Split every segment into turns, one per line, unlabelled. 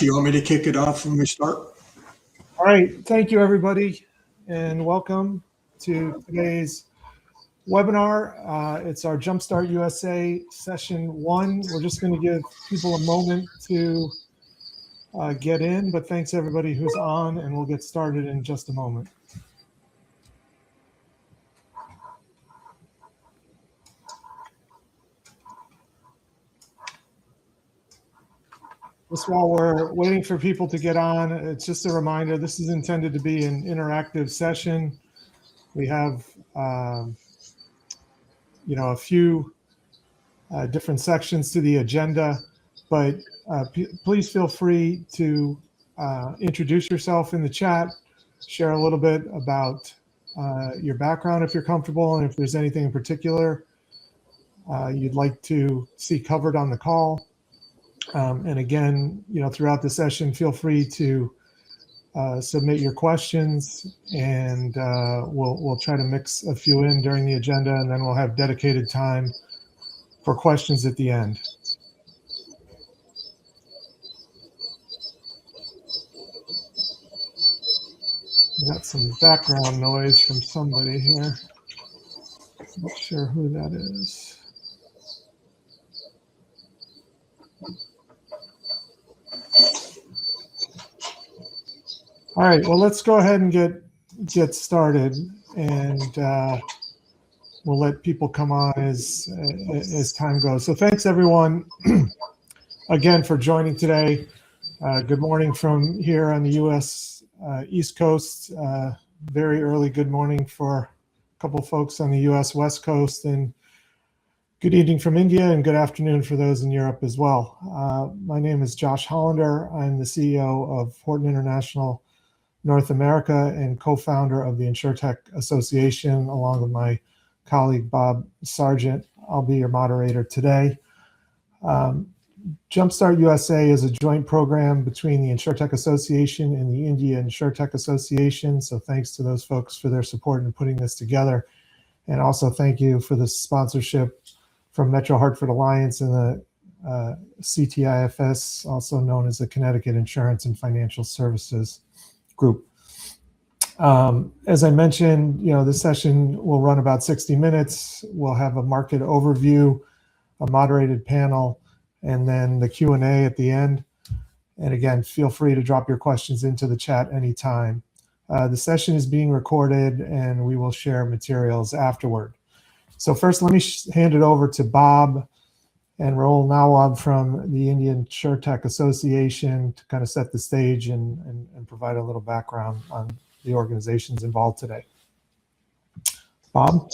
Josh, you want me to kick it off when we start?
All right. Thank you, everybody, and welcome to today's webinar. It's our Jumpstart USA session 1. We're just going to give people a moment to get in, but thanks everybody who's on, and we'll get started in just a moment. Just while we're waiting for people to get on, it's just a reminder, this is intended to be an interactive session. We have, a few different sections to the agenda, but please feel free to introduce yourself in the chat, share a little bit about your background if you're comfortable, and if there's anything in particular you'd like to see covered on the call. And again, throughout the session, feel free to submit your questions, and we'll try to mix a few in during the agenda, and then we'll have dedicated time for questions at the end. We got some background noise from somebody here. Not sure who that is. All right, well, let's go ahead and get started, and we'll let people come on as time goes. So thanks, everyone, again, for joining today. Good morning from here on the U.S. East Coast. Very early good morning for a couple folks on the U.S. West Coast, and good evening from India, and good afternoon for those in Europe as well. My name is Josh Hollander. I'm the CEO of Horton International North America and co-founder of the InsurTech Association, along with my colleague Bob Sargent. I'll be your moderator today. Jumpstart USA is a joint program between the InsurTech Association and the India InsurTech Association. So thanks to those folks for their support in putting this together. And also thank you for the sponsorship from Metro Hartford Alliance and the CTIFS, also known as the Connecticut Insurance and Financial Services Group. As I mentioned, this session will run about 60 minutes. We'll have a market overview, a moderated panel, and then the Q&A at the end. And again, feel free to drop your questions into the chat anytime. The session is being recorded, and we will share materials afterward. So first, let me hand it over to Bob and Rahul Nawab from the Indian InsurTech Association to kind of set the stage and provide a little background on the organizations involved today. Bob?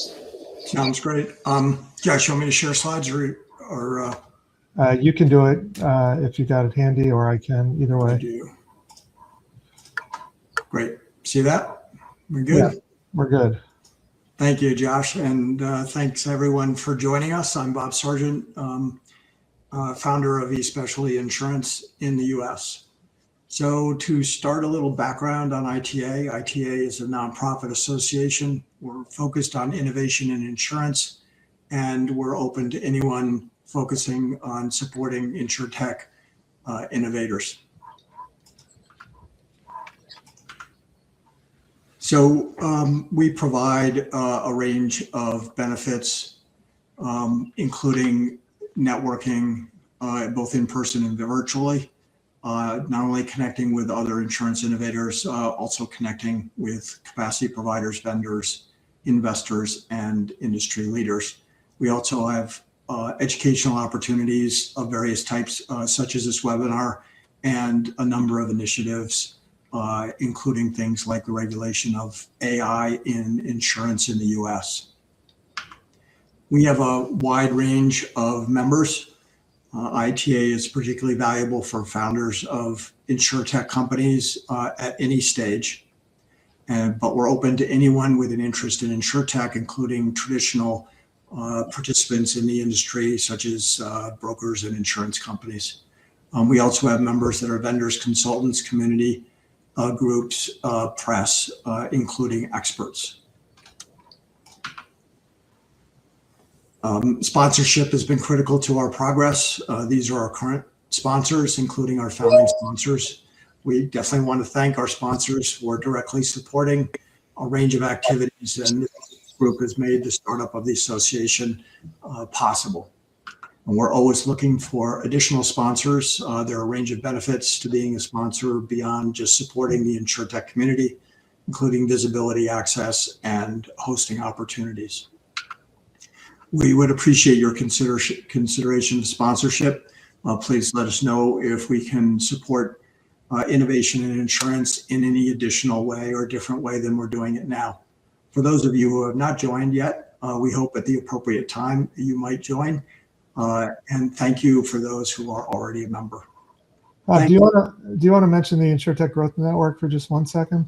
Sounds great. Josh, you want me to share slides or
you can do it if you got it handy, or I can, either way.
I do. Great. See that? We're good?
Yeah, we're good.
Thank you, Josh, and thanks everyone for joining us. I'm Bob Sargent, founder of eSpecialty Insurance in the U.S. So to start a little background on ITA, ITA is a nonprofit association. We're focused on innovation in insurance, and we're open to anyone focusing on supporting InsurTech innovators. So we provide a range of benefits, including networking, both in person and virtually, not only connecting with other insurance innovators, also connecting with capacity providers, vendors, investors, and industry leaders. We also have educational opportunities of various types, such as this webinar, and a number of initiatives, including things like the regulation of AI in insurance in the US. We have a wide range of members. ITA is particularly valuable for founders of InsurTech companies at any stage, but we're open to anyone with an interest in InsurTech, including traditional participants in the industry, such as brokers and insurance companies. We also have members that are vendors, consultants, community groups, press, including experts. Sponsorship has been critical to our progress. These are our current sponsors, including our founding sponsors. We definitely want to thank our sponsors for directly supporting a range of activities, and this group has made the startup of the association possible. And we're always looking for additional sponsors. There are a range of benefits to being a sponsor beyond just supporting the InsurTech community, including visibility, access, and hosting opportunities. We would appreciate your consideration of sponsorship. Please let us know if we can support innovation in insurance in any additional way or different way than we're doing it now. For those of you who have not joined yet, we hope at the appropriate time you might join. And thank you for those who are already a member.
Do you want to mention the InsurTech Growth Network for just 1 second?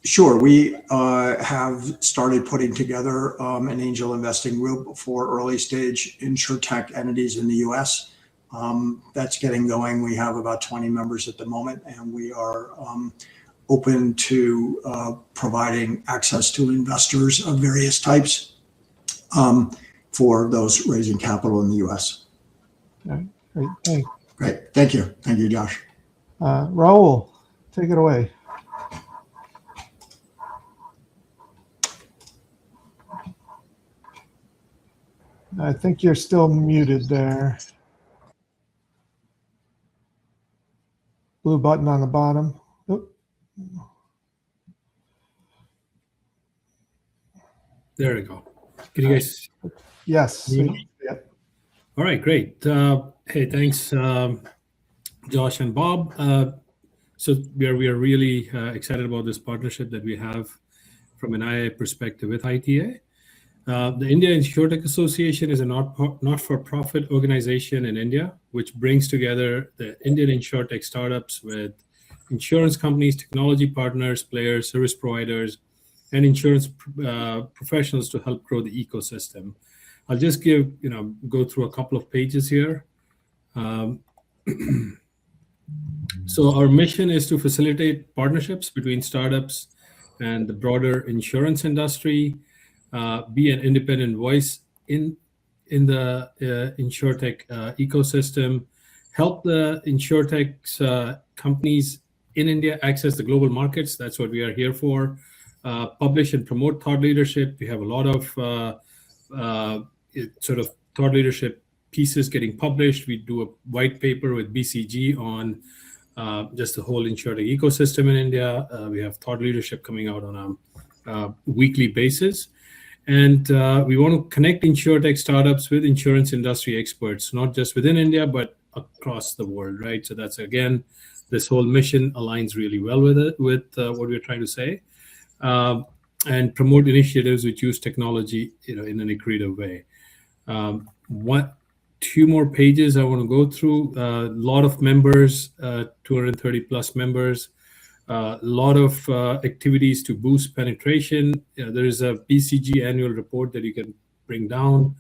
Sure. We have started putting together an angel investing group for early stage InsurTech entities in the U.S. That's getting going. We have about 20 members at the moment, and we are open to providing access to investors of various types for those raising capital in the U.S.
Okay, great, thanks.
Great, thank you. Thank you, Josh.
Raul, take it away. I think you're still muted there. Blue button on the bottom. Oop.
There we go. Can you guys?
Yes.
Yep. All right, great. Hey, thanks, Josh and Bob. So we are really excited about this partnership that we have from an IA perspective with ITA. The India InsurTech Association is a not-for-profit organization in India, which brings together the Indian InsurTech startups with insurance companies, technology partners, players, service providers, and insurance professionals to help grow the ecosystem. I'll just go through a couple of pages here. So our mission is to facilitate partnerships between startups and the broader insurance industry, be an independent voice in the InsurTech ecosystem, help the InsurTech companies in India access the global markets. That's what we are here for. Publish and promote thought leadership. We have a lot of sort of thought leadership pieces getting published. We do a white paper with BCG on just the whole InsurTech ecosystem in India. We have thought leadership coming out on a weekly basis. And we want to connect InsurTech startups with insurance industry experts, not just within India, but across the world, right? So that's, again, this whole mission aligns really well with it, with what we're trying to say. And promote initiatives which use technology, in an creative way. Two more pages I want to go through. A lot of members, 230 plus members. A lot of activities to boost penetration. There is a BCG annual report that you can bring down.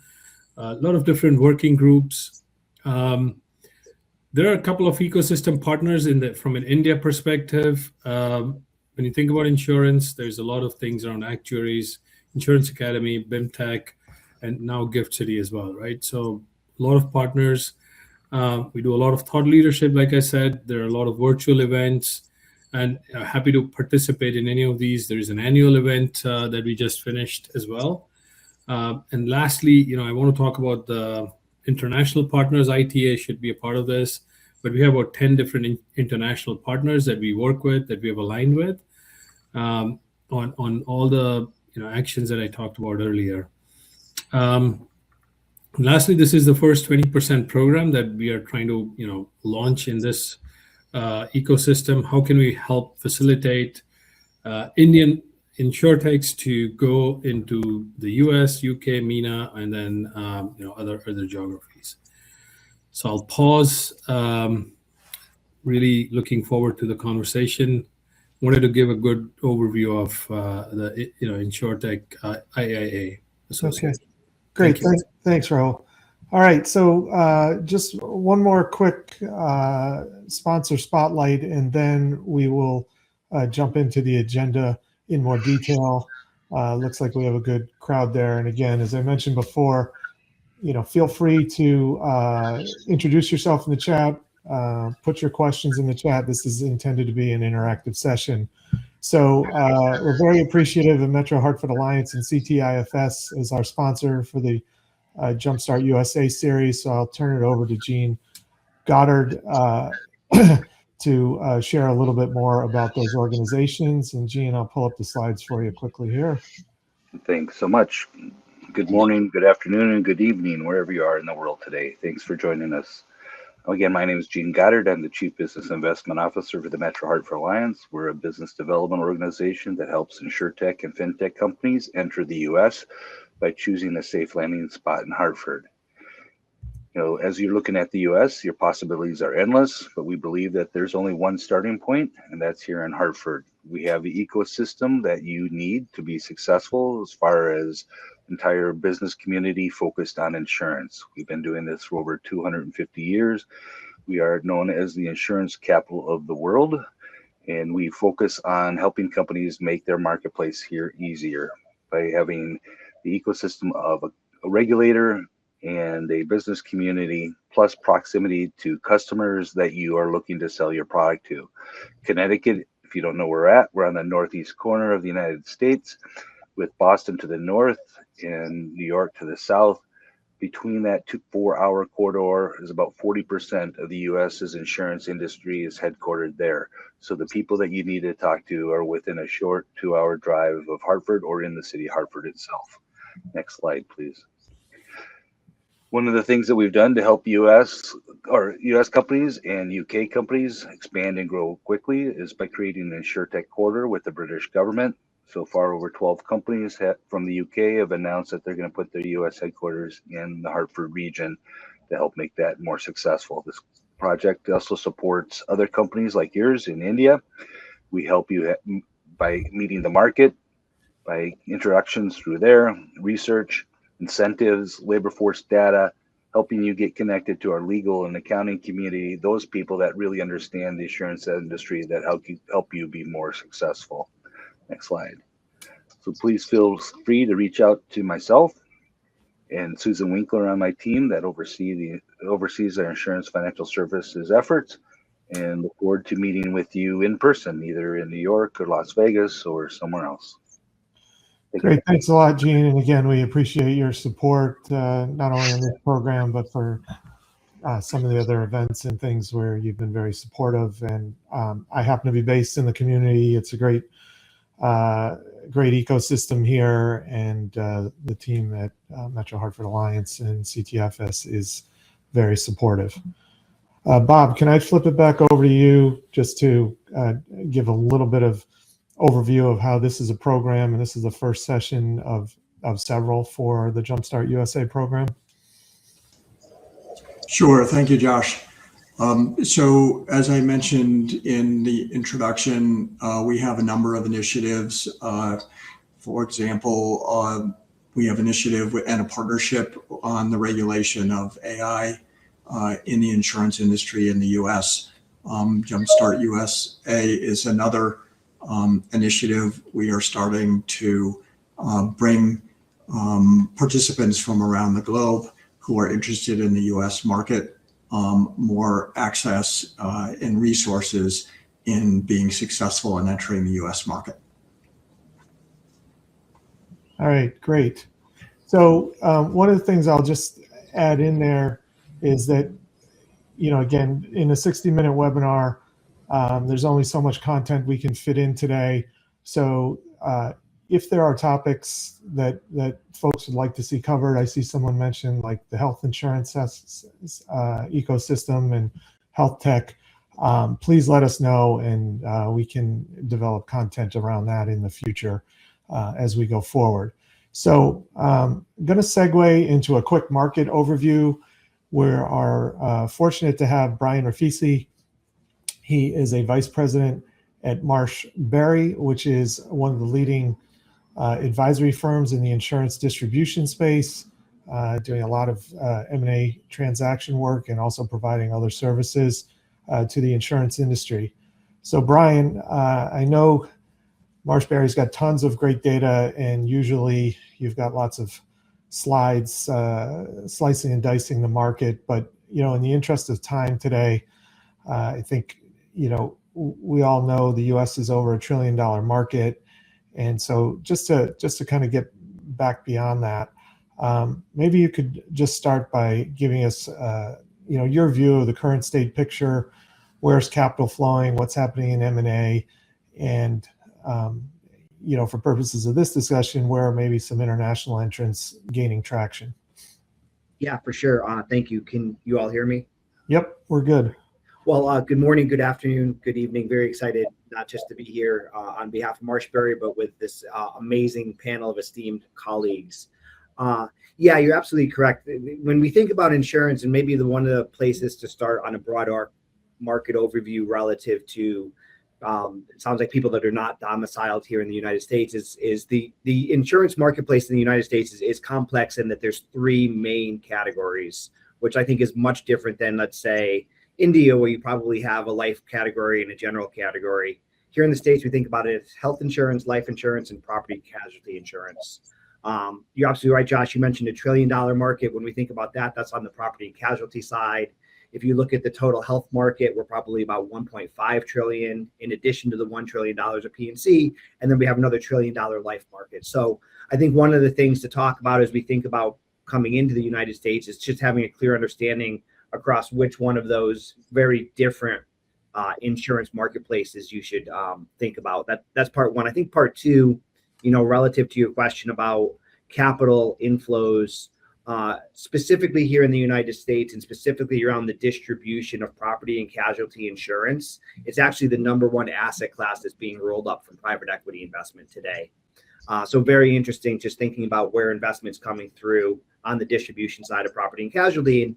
A lot of different working groups. There are a couple of ecosystem partners from an India perspective. When you think about insurance, there's a lot of things around actuaries, Insurance Academy, BIMTech, and now Gift City as well, right? So a lot of partners. We do a lot of thought leadership, like I said. There are a lot of virtual events, and happy to participate in any of these. There is an annual event that we just finished as well. And lastly, I want to talk about the international partners. ITA should be a part of this, but we have about 10 different international partners that we work with, that we have aligned with on all the actions that I talked about earlier. Lastly, this is the first 20% program that we are trying to launch in this ecosystem. How can we help facilitate Indian InsurTechs to go into the US, UK, MENA, and then other geographies? So I'll pause. Really looking forward to the conversation. Wanted to give a good overview of the InsurTech IIA Association.
Okay, great. Thanks, Rahul. All right, so just one more quick sponsor spotlight, and then we will jump into the agenda in more detail. Looks like we have a good crowd there. And again, as I mentioned before, feel free to introduce yourself in the chat, put your questions in the chat. This is intended to be an interactive session. So we're very appreciative of Metro Hartford Alliance and CTIFS as our sponsor for the Jumpstart USA series. So I'll turn it over to Gene Goddard to share a little bit more about those organizations. And Gene, I'll pull up the slides for you quickly here.
Thanks so much. Good morning, good afternoon, and good evening, wherever you are in the world today. Thanks for joining us. Again, my name is Gene Goddard. I'm the Chief Business Investment Officer for the Metro Hartford Alliance. We're a business development organization that helps InsurTech and FinTech companies enter the U.S. by choosing a safe landing spot in Hartford. As you're looking at the U.S., your possibilities are endless, but we believe that there's only one starting point, and that's here in Hartford. We have the ecosystem that you need to be successful as far as entire business community focused on insurance. We've been doing this for over 250 years. We are known as the insurance capital of the world, and we focus on helping companies make their marketplace here easier by having the ecosystem of a regulator and a business community, plus proximity to customers that you are looking to sell your product to. Connecticut, if you don't know where we're on the northeast corner of the United States, with Boston to the north and New York to the south. Between that 4-hour corridor is about 40% of the US's insurance industry is headquartered there. So the people that you need to talk to are within a short 2-hour drive of Hartford or in the city of Hartford itself. Next slide, please. One of the things that we've done to help US companies and UK companies expand and grow quickly is by creating an InsurTech corridor with the British government. So far, over 12 companies from the UK have announced that they're going to put their US headquarters in the Hartford region to help make that more successful. This project also supports other companies like yours in India. We help you by meeting the market, by introductions through there, research, incentives, labor force data, helping you get connected to our legal and accounting community, those people that really understand the insurance industry that help you be more successful. Next slide. So please feel free to reach out to myself and Susan Winkler on my team that oversees our insurance financial services efforts, and look forward to meeting with you in person, either in New York or Las Vegas or somewhere else.
Great. Thanks a lot, Gene. And again, we appreciate your support, not only on this program, but for some of the other events and things where you've been very supportive. And I happen to be based in the community. It's a great ecosystem here. And the team at Metro Hartford Alliance and CTFS is very supportive. Bob, can I flip it back over to you just to give a little bit of overview of how this is a program, and this is the first session of several for the Jumpstart USA program?
Sure. Thank you, Josh. So as I mentioned in the introduction, we have a number of initiatives. For example, we have initiative and a partnership on the regulation of AI in the insurance industry in the U.S. Jumpstart USA is another initiative. We are starting to bring participants from around the globe who are interested in the U.S. market more access and resources in being successful in entering the U.S. market.
All right, great. So one of the things I'll just add in there is that, again, in a 60-minute webinar, there's only so much content we can fit in today. So if there are topics that folks would like to see covered, I see someone mention like the health insurance ecosystem and health tech, please let us know, and we can develop content around that in the future as we go forward. So I'm going to segue into a quick market overview. We are fortunate to have Brian Rafisi. He is a vice president at Marsh Berry, which is one of the leading advisory firms in the insurance distribution space, doing a lot of M&A transaction work and also providing other services to the insurance industry. So Brian, I know Marsh Berry's got tons of great data, and usually you've got lots of slides, slicing and dicing the market. But, in the interest of time today, I think, we all know the U.S. is over $1 trillion market. And so just to kind of get back beyond that, maybe you could just start by giving us, your view of the current state picture. Where's capital flowing? What's happening in M&A? And, for purposes of this discussion, where are maybe some international entrants gaining traction?
Yeah, for sure. Thank you. Can you all hear me?
Yep, we're good.
Well, good morning, good afternoon, good evening. Very excited not just to be here on behalf of Marshberry, but with this amazing panel of esteemed colleagues. Yeah, you're absolutely correct. When we think about insurance, and maybe one of the places to start on a broader market overview relative to, it sounds like people that are not domiciled here in the United States, is the insurance marketplace in the United States is complex in that there's three main categories, which I think is much different than, let's say, India, where you probably have a life category and a general category. Here in the States, we think about it as health insurance, life insurance, and property casualty insurance. You're absolutely right, Josh. You mentioned $1 trillion market. When we think about that, that's on the property and casualty side. If you look at the total health market, we're probably about 1.5 trillion in addition to the $1 trillion of P&C. And then we have another $1 trillion life market. So I think one of the things to talk about as we think about coming into the United States is just having a clear understanding across which one of those very different insurance marketplaces you should think about. That's part one. I think part two, relative to your question about capital inflows, specifically here in the United States and specifically around the distribution of property and casualty insurance, it's actually the number one asset class that's being rolled up from private equity investment today. So very interesting, just thinking about where investment's coming through on the distribution side of property and casualty. And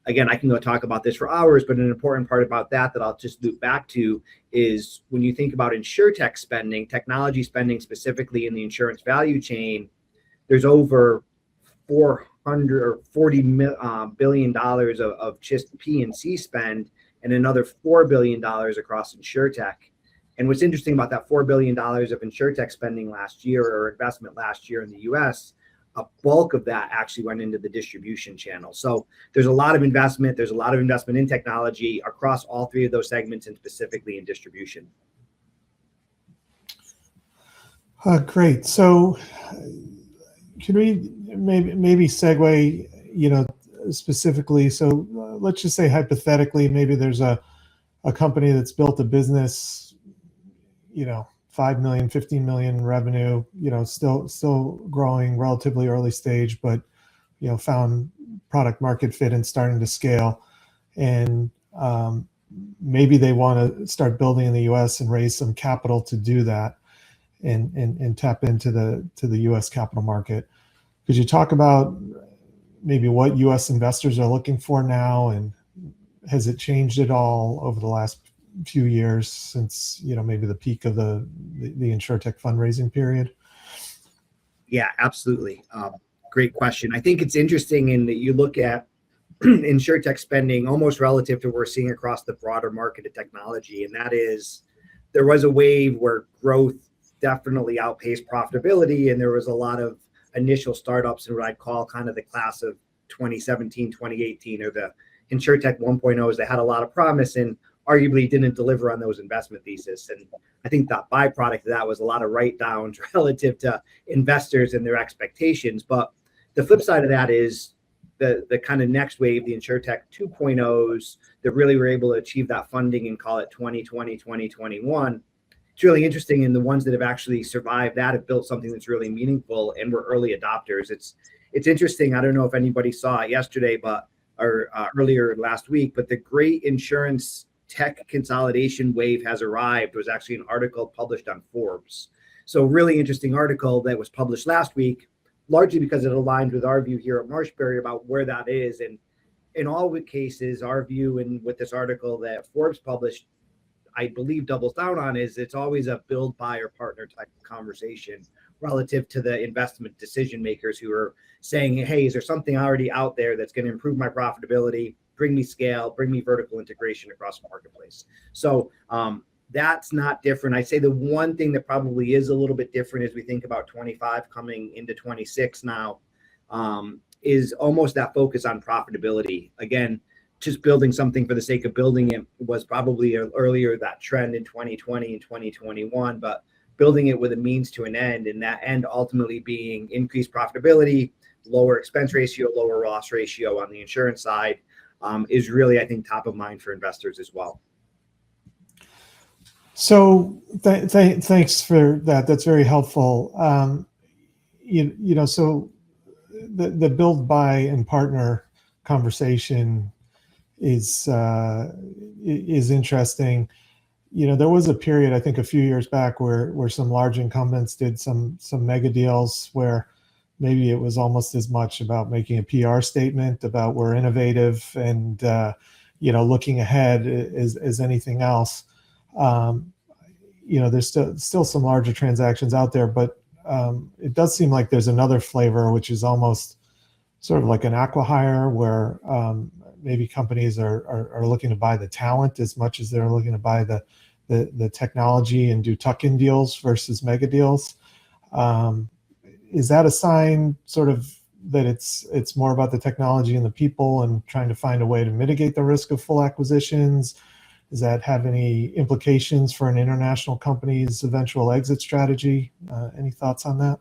again, I can go talk about this for hours, but an important part about that I'll just loop back to is when you think about InsurTech spending, technology spending specifically in the insurance value chain, there's over $440 billion of just P&C spend and another $4 billion across InsurTech. And what's interesting about that $4 billion of InsurTech spending last year or investment last year in the US, a bulk of that actually went into the distribution channel. So there's a lot of investment. There's a lot of investment in technology across all three of those segments and specifically in distribution.
Great. So can we maybe segue, specifically? So let's just say hypothetically, maybe there's a company that's built a business, 5 million, 15 million revenue, still growing, relatively early stage, but, found product market fit and starting to scale. And maybe they want to start building in the US and raise some capital to do that and tap into the US capital market. Could you talk about maybe what US investors are looking for now, and has it changed at all over the last few years since maybe the peak of the InsurTech fundraising period?
Yeah, absolutely. Great question. I think it's interesting in that you look at InsurTech spending almost relative to what we're seeing across the broader market of technology, and that is there was a wave where growth definitely outpaced profitability, and there was a lot of initial startups in what I'd call kind of the class of 2017, 2018, or the InsurTech 1.0s that had a lot of promise and arguably didn't deliver on those investment thesis. And I think that byproduct of that was a lot of write-downs relative to investors and their expectations. But the flip side of that is the kind of next wave, the InsurTech 2.0s that really were able to achieve that funding and call it 2020, 2021. It's really interesting. And the ones that have actually survived that have built something that's really meaningful and were early adopters. It's interesting. I don't know if anybody saw it yesterday, or earlier last week, but the great insurance tech consolidation wave has arrived was actually an article published on Forbes. So really interesting article that was published last week, largely because it aligned with our view here at Marshberry about where that is. And in all cases, our view and with this article that Forbes published, I believe doubles down on is it's always a build, buy, or partner type of conversation relative to the investment decision makers who are saying, hey, is there something already out there that's going to improve my profitability, bring me scale, bring me vertical integration across the marketplace? So that's not different. I'd say the one thing that probably is a little bit different as we think about 25 coming into 26 now, is almost that focus on profitability. Again, just building something for the sake of building it was probably earlier that trend in 2020 and 2021, but building it with a means to an end, and that end ultimately being increased profitability, lower expense ratio, lower loss ratio on the insurance side, is really, I think, top of mind for investors as well.
So thanks for that. That's very helpful. So the build, buy, and partner conversation is interesting. There was a period, I think, a few years back where some large incumbents did some mega deals where maybe it was almost as much about making a PR statement about we're innovative and looking ahead as anything else. There's still some larger transactions out there, but it does seem like there's another flavor, which is almost sort of like an acqui-hire, where maybe companies are looking to buy the talent as much as they're looking to buy the technology and do tuck-in deals versus mega deals. Is that a sign sort of that it's more about the technology and the people and trying to find a way to mitigate the risk of full acquisitions? Does that have any implications for an international company's eventual exit strategy? Any thoughts on that?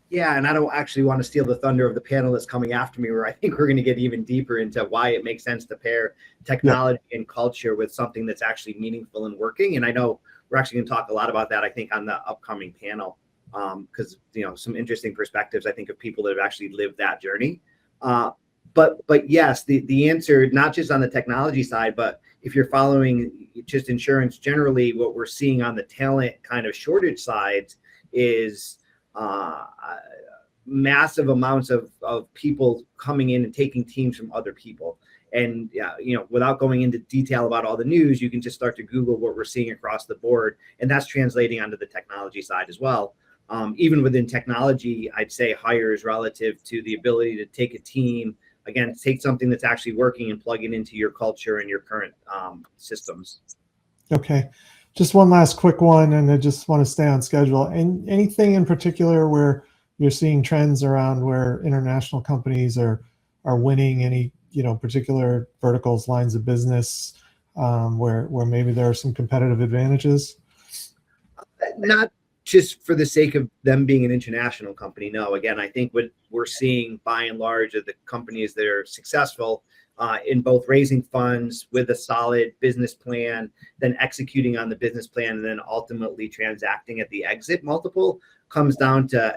Yeah, and I don't actually want to steal the thunder of the panelists coming after me, where I think we're going to get even deeper into why it makes sense to pair technology and culture with something that's actually meaningful and working. And I know we're actually going to talk a lot about that, I think, on the upcoming panel, because some interesting perspectives, I think, of people that have actually lived that journey. But yes, the answer, not just on the technology side, but if you're following just insurance generally, what we're seeing on the talent kind of shortage sides is massive amounts of people coming in and taking teams from other people. And without going into detail about all the news, you can just start to Google what we're seeing across the board, and that's translating onto the technology side as well. Even within technology, I'd say hires relative to the ability to take a team, again, take something that's actually working and plug it into your culture and your current systems.
Okay. Just one last quick one, and I just want to stay on schedule. And anything in particular where you're seeing trends around where international companies are winning, any particular verticals, lines of business, where maybe there are some competitive advantages?
Not just for the sake of them being an international company. No, again, I think what we're seeing by and large are the companies that are successful in both raising funds with a solid business plan, then executing on the business plan, and then ultimately transacting at the exit multiple comes down to,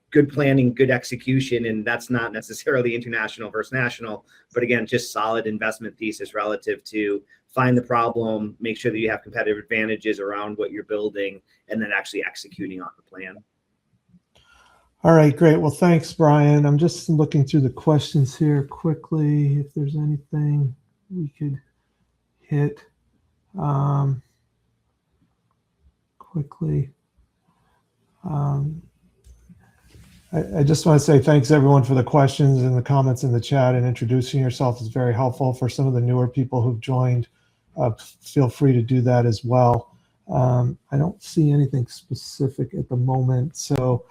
good planning, good execution. And that's not necessarily international versus national, but again, just solid investment thesis relative to find the problem, make sure that you have competitive advantages around what you're building, and then actually executing on the plan.
All right, great. Well, thanks, Brian. I'm just looking through the questions here quickly, if there's anything we could hit quickly. I just want to say thanks, everyone, for the questions and the comments in the chat, and introducing yourself is very helpful. For some of the newer people who've joined, feel free to do that as well. I don't see anything specific at the moment, so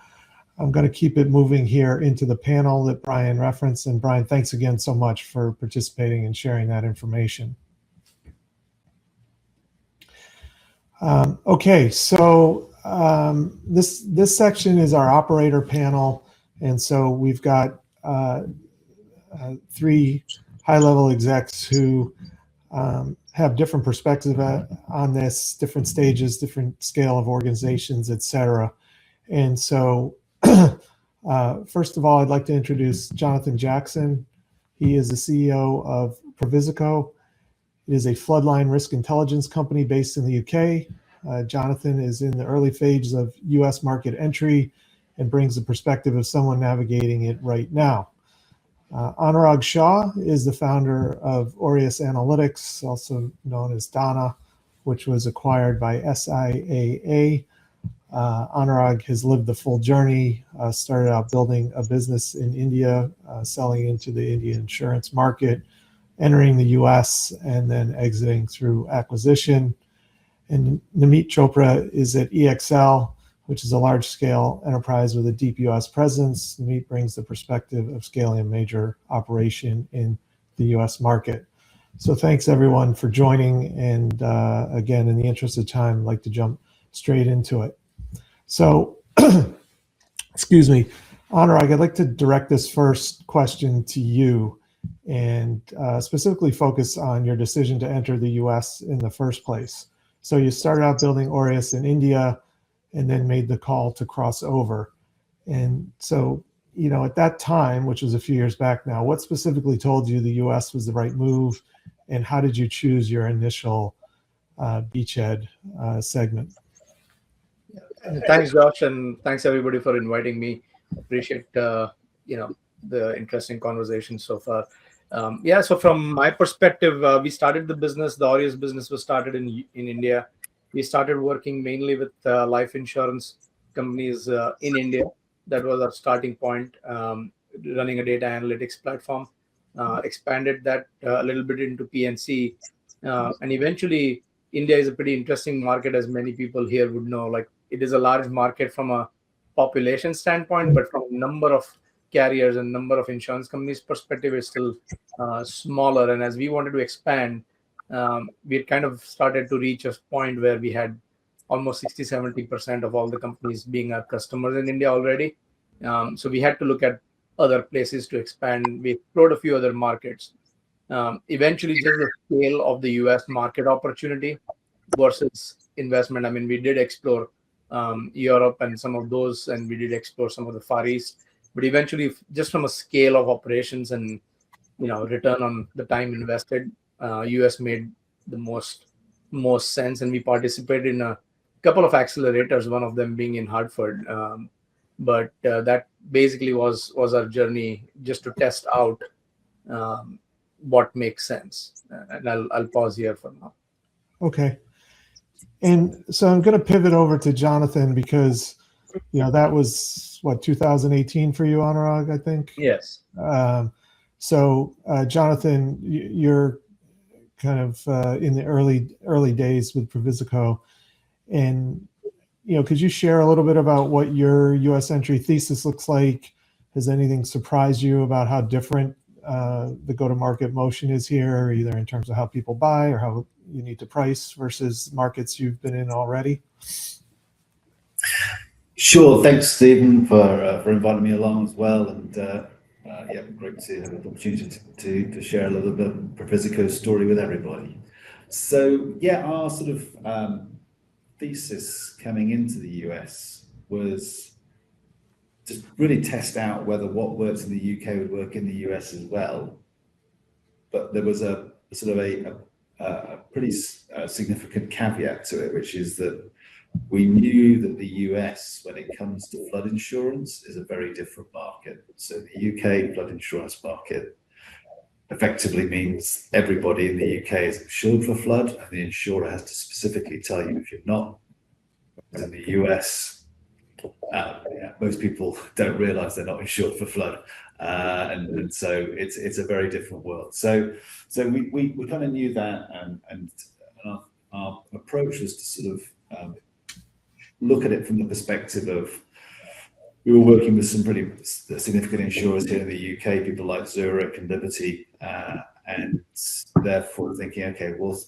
I'm going to keep it moving here into the panel that Brian referenced. And Brian, thanks again so much for participating and sharing that information. Okay, so this section is our operator panel. And so we've got three high-level execs who have different perspectives on this, different stages, different scale of organizations, et cetera. And so first of all, I'd like to introduce Jonathan Jackson. He is the CEO of Provisico. It is a floodline risk intelligence company based in the UK. Jonathan is in the early phases of US market entry and brings the perspective of someone navigating it right now. Anurag Shah is the founder of Aureus Analytics, also known as Dana, which was acquired by SIAA. Anurag has lived the full journey, started out building a business in India, selling into the Indian insurance market, entering the US, and then exiting through acquisition. And Namit Chopra is at EXL, which is a large-scale enterprise with a deep U.S. presence. Meet brings the perspective of scaling a major operation in the U.S. market. So thanks, everyone, for joining. And again, in the interest of time, I'd like to jump straight into it. So, excuse me, Anurag, I'd like to direct this first question to you and specifically focus on your decision to enter the U.S. in the first place. So you started out building Aureus in India and then made the call to cross over. And so, you know, at that time, which was a few years back now, what specifically told you the U.S. was the right move, and how did you choose your initial beachhead segment?
Thanks, Josh, and thanks everybody for inviting me. Appreciate you know, the interesting conversation so far. So from my perspective, we started the business. The Aureus business was started in India. We started working mainly with life insurance companies in India. That was our starting point. Running a data analytics platform, expanded that a little bit into PNC, and eventually India is a pretty interesting market, as many people here would know. Like, it is a large market from a population standpoint, but from a number of carriers and number of insurance companies perspective, is still smaller. And as we wanted to expand, we had kind of started to reach a point where we had almost 60-70% of all the companies being our customers in India already. So we had to look at other places to expand. We explored a few other markets. Eventually, just the scale of the US market opportunity versus investment. I mean, we did explore Europe and some of those, and we did explore some of the Far East. But eventually, just from a scale of operations and, you know, return on the time invested, US made the most sense, and we participated in a couple of accelerators, one of them being in Hartford. But that basically was our journey, just to test out what makes sense. And I'll pause here for now.
Okay. And so I'm going to pivot over to Jonathan, because, you know, that was what, 2018 for you, Anurag, I think?
Yes.
So Jonathan, you're kind of in the early days with Provisico, and, you know, could you share a little bit about what your U.S. entry thesis looks like? Has anything surprised you about how different the go-to-market motion is here, either in terms of how people buy or how you need to price versus markets you've been in already?
Sure. Thanks, Stephen, for inviting me along as well. And great to have the opportunity to share a little bit of Provisico's story with everybody. So our sort of thesis coming into the US was to really test out whether what works in the UK would work in the US as well. But there was a sort of a pretty significant caveat to it, which is that we knew that the US, when it comes to flood insurance, is a very different market. So the UK flood insurance market effectively means everybody in the UK is insured for flood, and the insurer has to specifically tell you if you're not. In the US, most people don't realize they're not insured for flood, and so it's a very different world. So we kind of knew that, and our approach was to sort of look at it from the perspective of, we were working with some pretty significant insurers here in the UK, people like Zurich and Liberty, and therefore thinking, okay, well,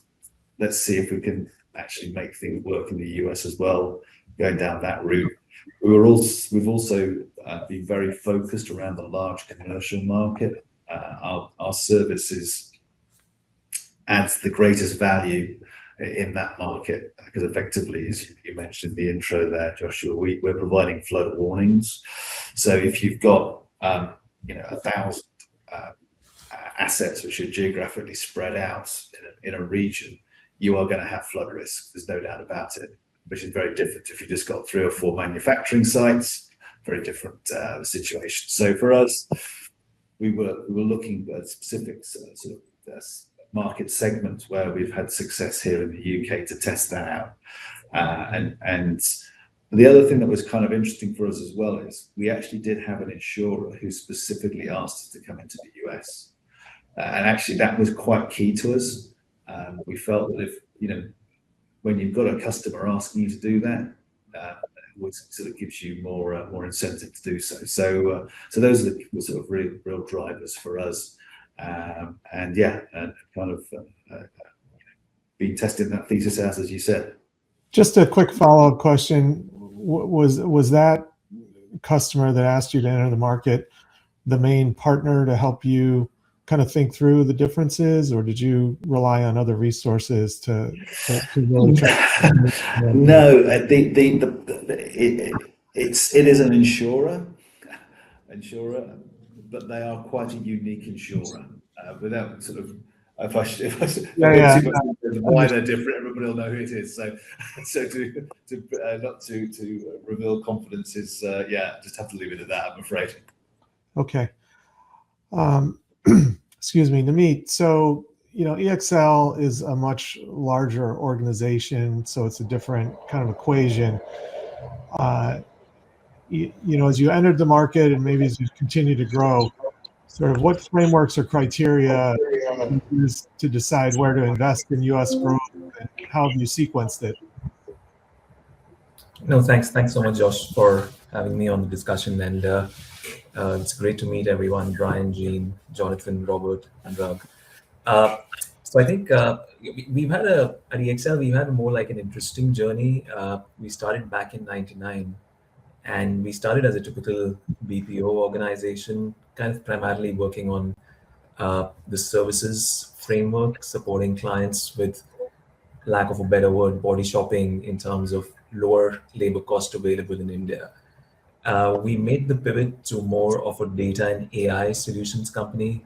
let's see if we can actually make things work in the US as well, going down that route. We've also been very focused around the large commercial market. Our services adds the greatest value in that market, because effectively, as you mentioned in the intro there, Joshua, we're providing flood warnings. So if you've got 1,000 assets which are geographically spread out in a region, you are going to have flood risk. There's no doubt about it, which is very different if you just got 3 or 4 manufacturing sites. Very different situation. So for us, we were looking at specific sort of market segments where we've had success here in the UK to test that out. And the other thing that was kind of interesting for us as well is we actually did have an insurer who specifically asked us to come into the US. And actually that was quite key to us. We felt that if, when you've got a customer asking you to do that, always sort of gives you more incentive to do so. So those are the sort of real drivers for us. And kind of been testing that thesis out, as you said.
Just a quick follow-up question. Was that customer that asked you to enter the market the main partner to help you kind of think through the differences, or did you rely on other resources to really try?
No, it is an insurer, but they are quite a unique insurer. Without sort of, if I why they're different, everybody will know who it is. So to not to reveal confidence is just have to leave it at that, I'm afraid.
Okay. Excuse me, Namit. So, EXL is a much larger organization, so it's a different kind of equation. As you entered the market and maybe as you continue to grow, sort of what frameworks or criteria you use to decide where to invest in U.S. growth, and how have you sequenced it?
No, thanks so much, Josh, for having me on the discussion. And it's great to meet everyone: Brian, Jean, Jonathan, Robert, and Rag. So I think we've had at EXL, we've had more like an interesting journey. We started back in '99, and we started as a typical BPO organization, kind of primarily working on the services framework, supporting clients with, lack of a better word, body shopping in terms of lower labor cost available in India. We made the pivot to more of a data and AI solutions company.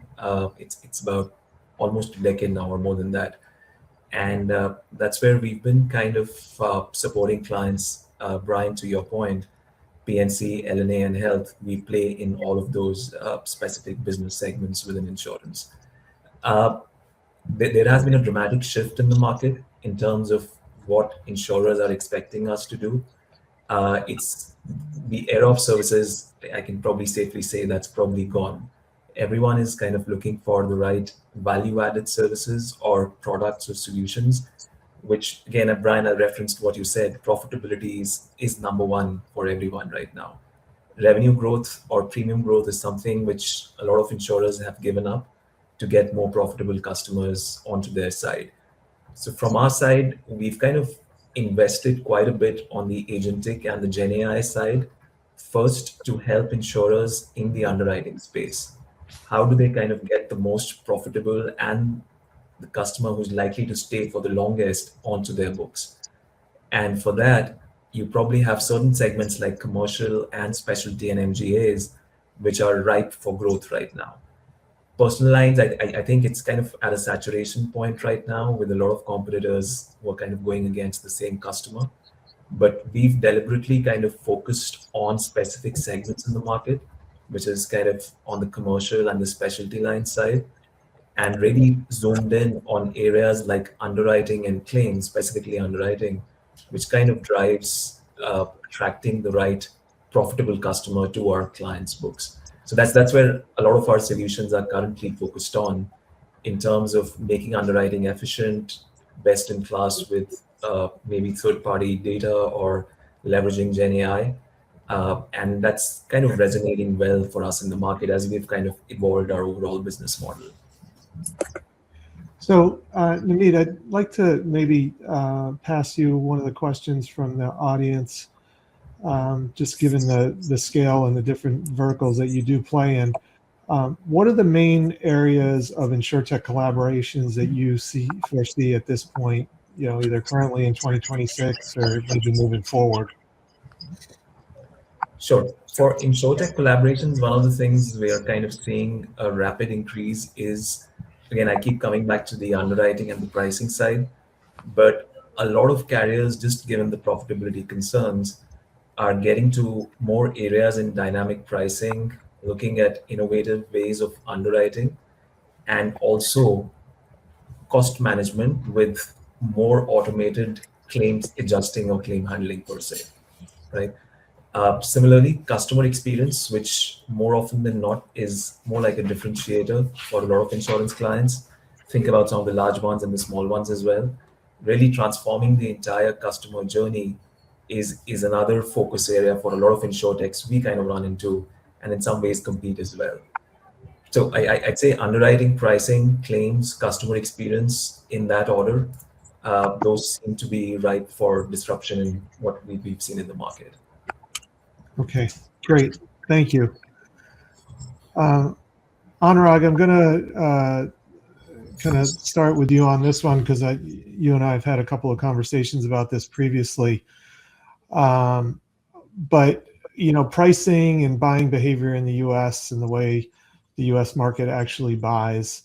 It's about almost a decade now, or more than that. And that's where we've been kind of supporting clients. Brian, to your point, PNC, LNA, and health, we play in all of those specific business segments within insurance. There has been a dramatic shift in the market in terms of what insurers are expecting us to do. It's the era of services. I can probably safely say that's probably gone. Everyone is kind of looking for the right value-added services or products or solutions, which again, Brian, I referenced what you said, profitability is number one for everyone right now. Revenue growth or premium growth is something which a lot of insurers have given up to get more profitable customers onto their side. So from our side, we've kind of invested quite a bit on the agentic and the Gen AI side, first to help insurers in the underwriting space. How do they kind of get the most profitable and the customer who's likely to stay for the longest onto their books? And for that, you probably have certain segments like commercial and specialty and MGAs, which are ripe for growth right now. Personal lines, I think it's kind of at a saturation point right now with a lot of competitors who are kind of going against the same customer. But we've deliberately kind of focused on specific segments in the market, which is kind of on the commercial and the specialty line side, and really zoomed in on areas like underwriting and claims, specifically underwriting, which kind of drives attracting the right profitable customer to our clients' books. So that's where a lot of our solutions are currently focused on, in terms of making underwriting efficient, best in class with maybe third-party data or leveraging Gen AI. And that's kind of resonating well for us in the market as we've kind of evolved our overall business model.
So, Namit, I'd like to maybe pass you one of the questions from the audience, just given the scale and the different verticals that you do play in. What are the main areas of InsurTech collaborations that you foresee at this point, either currently in 2026 or maybe moving forward?
Sure. For InsurTech collaborations, one of the things we are kind of seeing a rapid increase is, again, I keep coming back to the underwriting and the pricing side, but a lot of carriers, just given the profitability concerns, are getting to more areas in dynamic pricing, looking at innovative ways of underwriting, and also cost management with more automated claims adjusting or claim handling per se, right? Similarly, customer experience, which more often than not is more like a differentiator for a lot of insurance clients. Think about some of the large ones and the small ones as well. Really transforming the entire customer journey is another focus area for a lot of insurtechs we kind of run into, and in some ways compete as well. So I'd say underwriting, pricing, claims, customer experience in that order. Those seem to be ripe for disruption in what we've seen in the market.
Okay, great. Thank you. Anurag, I'm going to kind of start with you on this one because you and I have had a couple of conversations about this previously. But, pricing and buying behavior in the U.S. and the way the U.S. market actually buys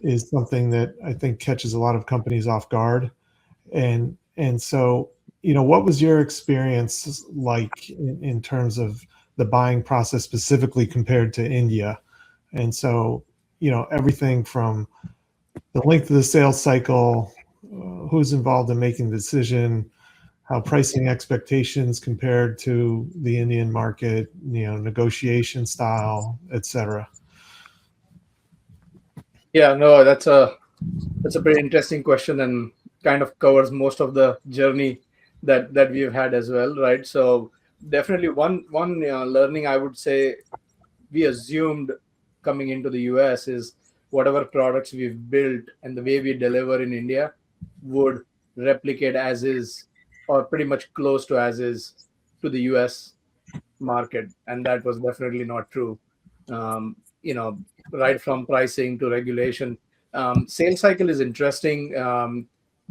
is something that I think catches a lot of companies off guard. And so, what was your experience like in terms of the buying process specifically compared to India? And so, everything from the length of the sales cycle, who's involved in making the decision, how pricing expectations compared to the Indian market, negotiation style, et cetera.
Yeah, no, that's a pretty interesting question and kind of covers most of the journey that we've had as well, right? So definitely one learning I would say we assumed coming into the US is whatever products we've built and the way we deliver in India would replicate as is or pretty much close to as is to the US market. And that was definitely not true. Right from pricing to regulation. Sales cycle is interesting.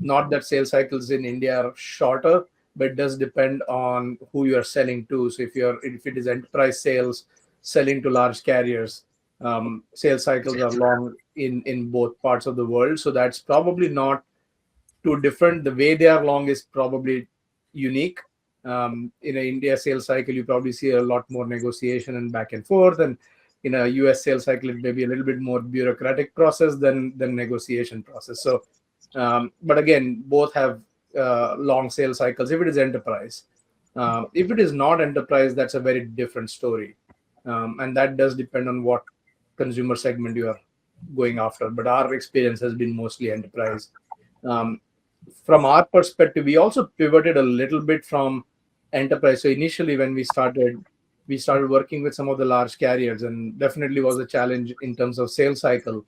Not that sales cycles in India are shorter, but it does depend on who you are selling to. So if it is enterprise sales, selling to large carriers, sales cycles are long in both parts of the world. So that's probably not too different. The way they are long is probably unique. In an India sales cycle, you probably see a lot more negotiation and back and forth. And in a US sales cycle, it may be a little bit more bureaucratic process than negotiation process. So, but again, both have long sales cycles if it is enterprise. If it is not enterprise, that's a very different story. And that does depend on what consumer segment you are going after. But our experience has been mostly enterprise. From our perspective, we also pivoted a little bit from enterprise. So initially when we started working with some of the large carriers, and definitely was a challenge in terms of sales cycle.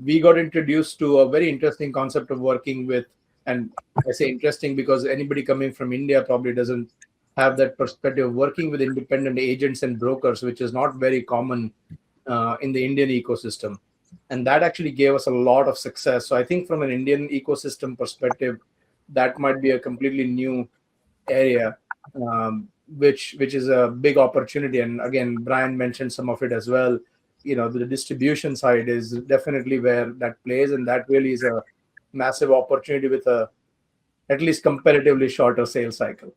We got introduced to a very interesting concept of working with, and I say interesting because anybody coming from India probably doesn't have that perspective of working with independent agents and brokers, which is not very common in the Indian ecosystem. And that actually gave us a lot of success. So I think from an Indian ecosystem perspective, that might be a completely new area, which is a big opportunity. And again, Brian mentioned some of it as well. The distribution side is definitely where that plays, and that really is a massive opportunity with a at least comparatively shorter sales cycle.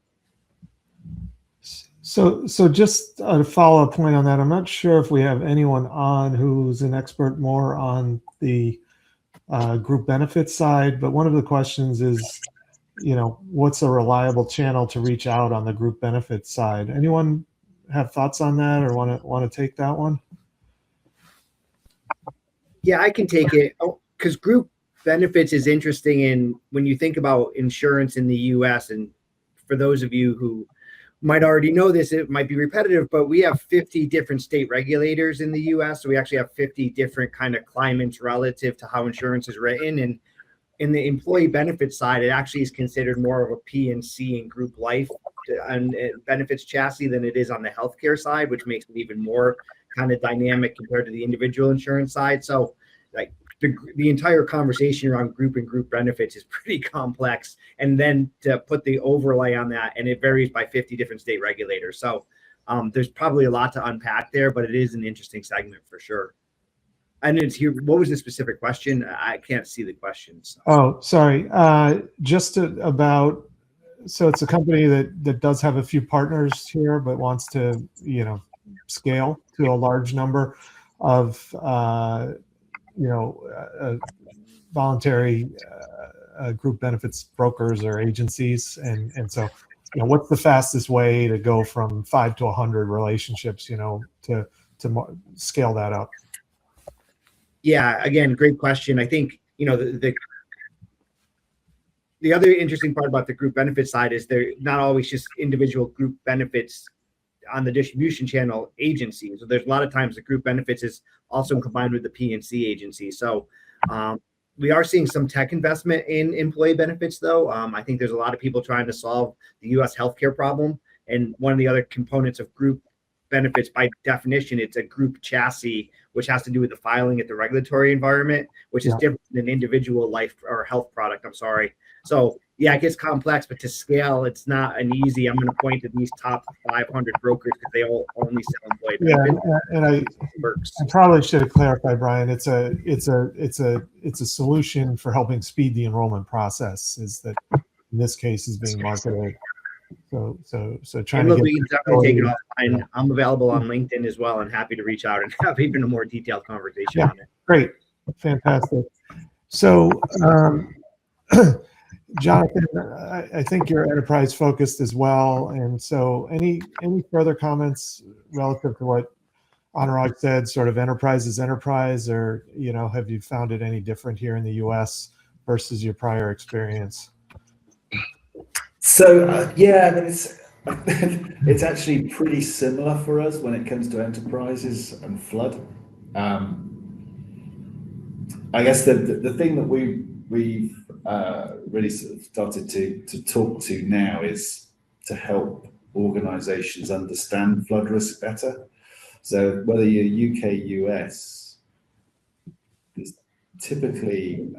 So just a follow-up point on that. I'm not sure if we have anyone on who's an expert more on the group benefits side, but one of the questions is, what's a reliable channel to reach out on the group benefits side? Anyone have thoughts on that or want to take that one?
Yeah, I can take it. Because group benefits is interesting. And when you think about insurance in the US, and for those of you who might already know this, it might be repetitive, but we have 50 different state regulators in the US. So we actually have 50 different kind of climates relative to how insurance is written. And in the employee benefits side, it actually is considered more of a P&C and group life and benefits chassis than it is on the healthcare side, which makes it even more kind of dynamic compared to the individual insurance side. So like the entire conversation around group and group benefits is pretty complex. And then to put the overlay on that, and it varies by 50 different state regulators. So there's probably a lot to unpack there, but it is an interesting segment for sure. And it's here. What was the specific question? I can't see the questions. So.
Oh, sorry. So it's a company that does have a few partners here, but wants to, scale to a large number of, voluntary group benefits brokers or agencies. And so, what's the fastest way to go from 5 to 100 relationships, to scale that up?
Yeah, again, great question. I think, the other interesting part about the group benefit side is they're not always just individual group benefits on the distribution channel agency. So there's a lot of times the group benefits is also combined with the P&C agency. So we are seeing some tech investment in employee benefits, though. I think there's a lot of people trying to solve the U.S. healthcare problem. And one of the other components of group benefits, by definition, it's a group chassis, which has to do with the filing at the regulatory environment, which is different than an individual life or health product. I'm sorry. So yeah, it gets complex, but to scale, it's not an easy. I'm going to point to these top 500 brokers because they all only sell employee benefits.
And I probably should have clarified, Brian. It's a solution for helping speed the enrollment process. Is that in this case is being marketed. So trying
look,
to
we can definitely take it offline. I'm available on LinkedIn as well, and happy to reach out and have even a more detailed conversation on it.
Great, fantastic. So, Jonathan, I think you're enterprise focused as well, and so any further comments relative to what Anurag said? Sort of enterprise is enterprise, or have you found it any different here in the U.S. versus your prior experience?
So yeah, I mean, it's actually pretty similar for us when it comes to enterprises and flood. I guess the thing that we've really sort of started to talk to now is to help organizations understand flood risk better. So whether you're UK, US, there's typically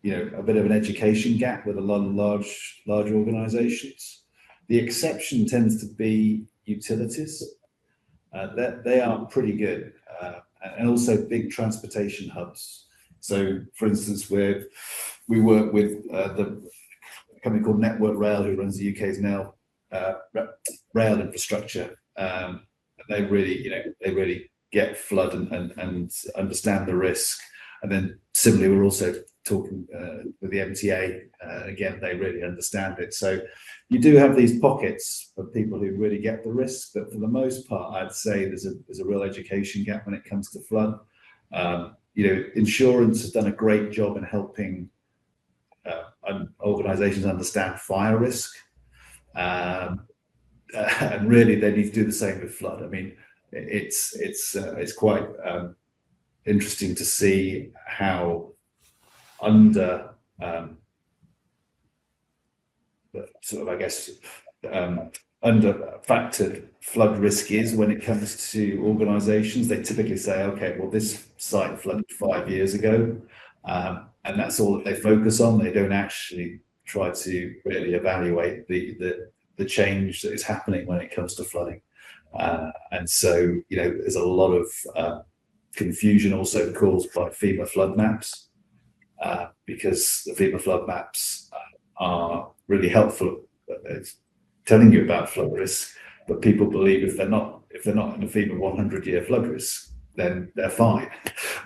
a bit of an education gap with a lot of large organizations. The exception tends to be utilities. They are pretty good, and also big transportation hubs. So, for instance, we work with the company called Network Rail, who runs the UK's now rail infrastructure. They really get flood and understand the risk. And then similarly, we're also talking with the MTA. Again, they really understand it. So you do have these pockets of people who really get the risk, but for the most part, I'd say there's a real education gap when it comes to flood. Insurance has done a great job in helping organizations understand fire risk. And really, they need to do the same with flood. I mean, it's quite interesting to see how under factored flood risk is when it comes to organizations. They typically say, okay, well, this site flooded 5 years ago, and that's all that they focus on. They don't actually try to really evaluate the change that is happening when it comes to flooding. And so, there's a lot of confusion also caused by FEMA flood maps, because the FEMA flood maps are really helpful at telling you about flood risk, but people believe if they're not in a FEMA 100-year flood risk, then they're fine,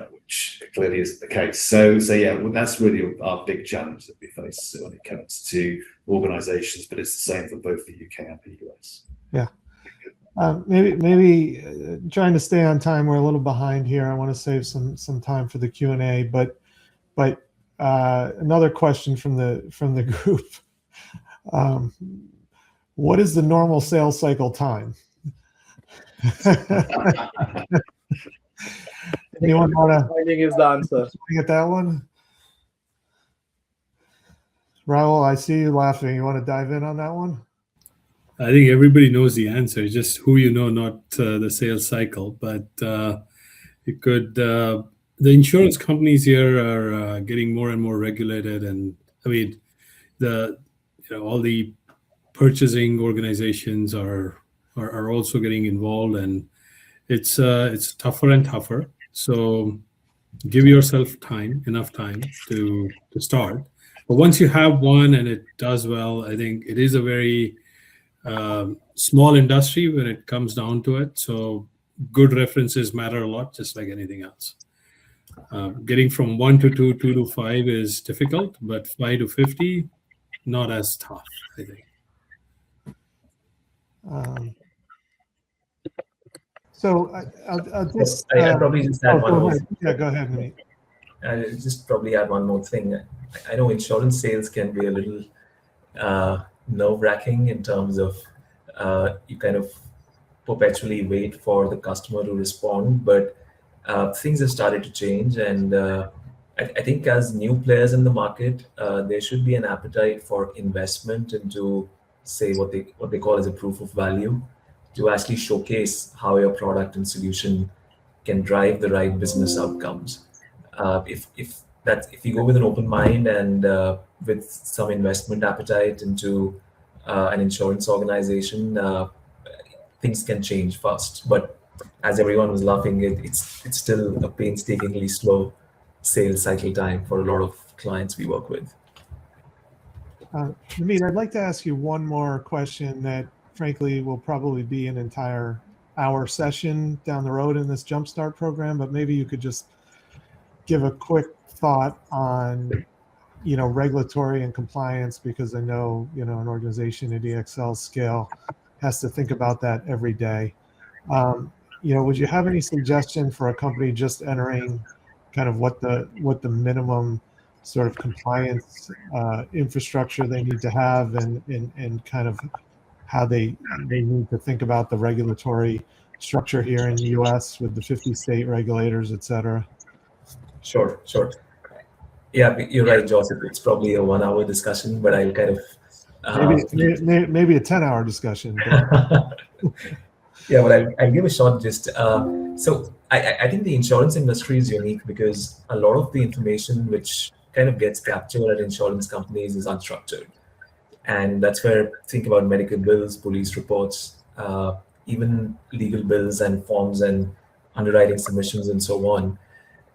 which clearly isn't the case. So yeah, well, that's really our big challenge that we face when it comes to organizations, but it's the same for both the UK and the US.
Yeah. Maybe trying to stay on time. We're a little behind here. I want to save some time for the Q&A, but another question from the group. What is the normal sales cycle time? Anyone want to?
Finding is the answer.
Get that one? Raul, I see you laughing. You want to dive in on that one?
I think everybody knows the answer. It's just who you know, not the sales cycle. But it could. The insurance companies here are getting more and more regulated, and I mean, all the purchasing organizations are also getting involved, and it's tougher and tougher. So give yourself enough time to start. But once you have one and it does well, I think it is a very small industry when it comes down to it. So good references matter a lot, just like anything else. Getting from 1 to 2, 2 to 5 is difficult, but 5 to 50, not as tough, I think.
So I'll just.
I'll probably just add one
go
more.
ahead. Yeah, go ahead, Nate.
I'll just probably add one more thing. I know insurance sales can be a little nerve-wracking in terms of you kind of perpetually wait for the customer to respond, but things have started to change, and I think as new players in the market, there should be an appetite for investment into, say, what they call as a proof of value, to actually showcase how your product and solution can drive the right business outcomes. If you go with an open mind and with some investment appetite into an insurance organization, things can change fast. But as everyone was laughing, it's still a painstakingly slow sales cycle time for a lot of clients we work with.
Namit, I'd like to ask you one more question that frankly will probably be an entire hour session down the road in this Jumpstart program, but maybe you could just give a quick thought on, regulatory and compliance, because I know, an organization at EXL's scale has to think about that every day. Would you have any suggestion for a company just entering, kind of what the minimum sort of compliance infrastructure they need to have, and kind of how they need to think about the regulatory structure here in the U.S. with the 50 state regulators, et cetera?
Sure. Yeah, you're right, Joseph. It's probably a 1 hour discussion, but I'll kind of
maybe a 10-hour discussion.
Yeah, but I'll give a short gist. So I think the insurance industry is unique because a lot of the information which kind of gets captured at insurance companies is unstructured. And that's where, think about medical bills, police reports, even legal bills and forms and underwriting submissions and so on.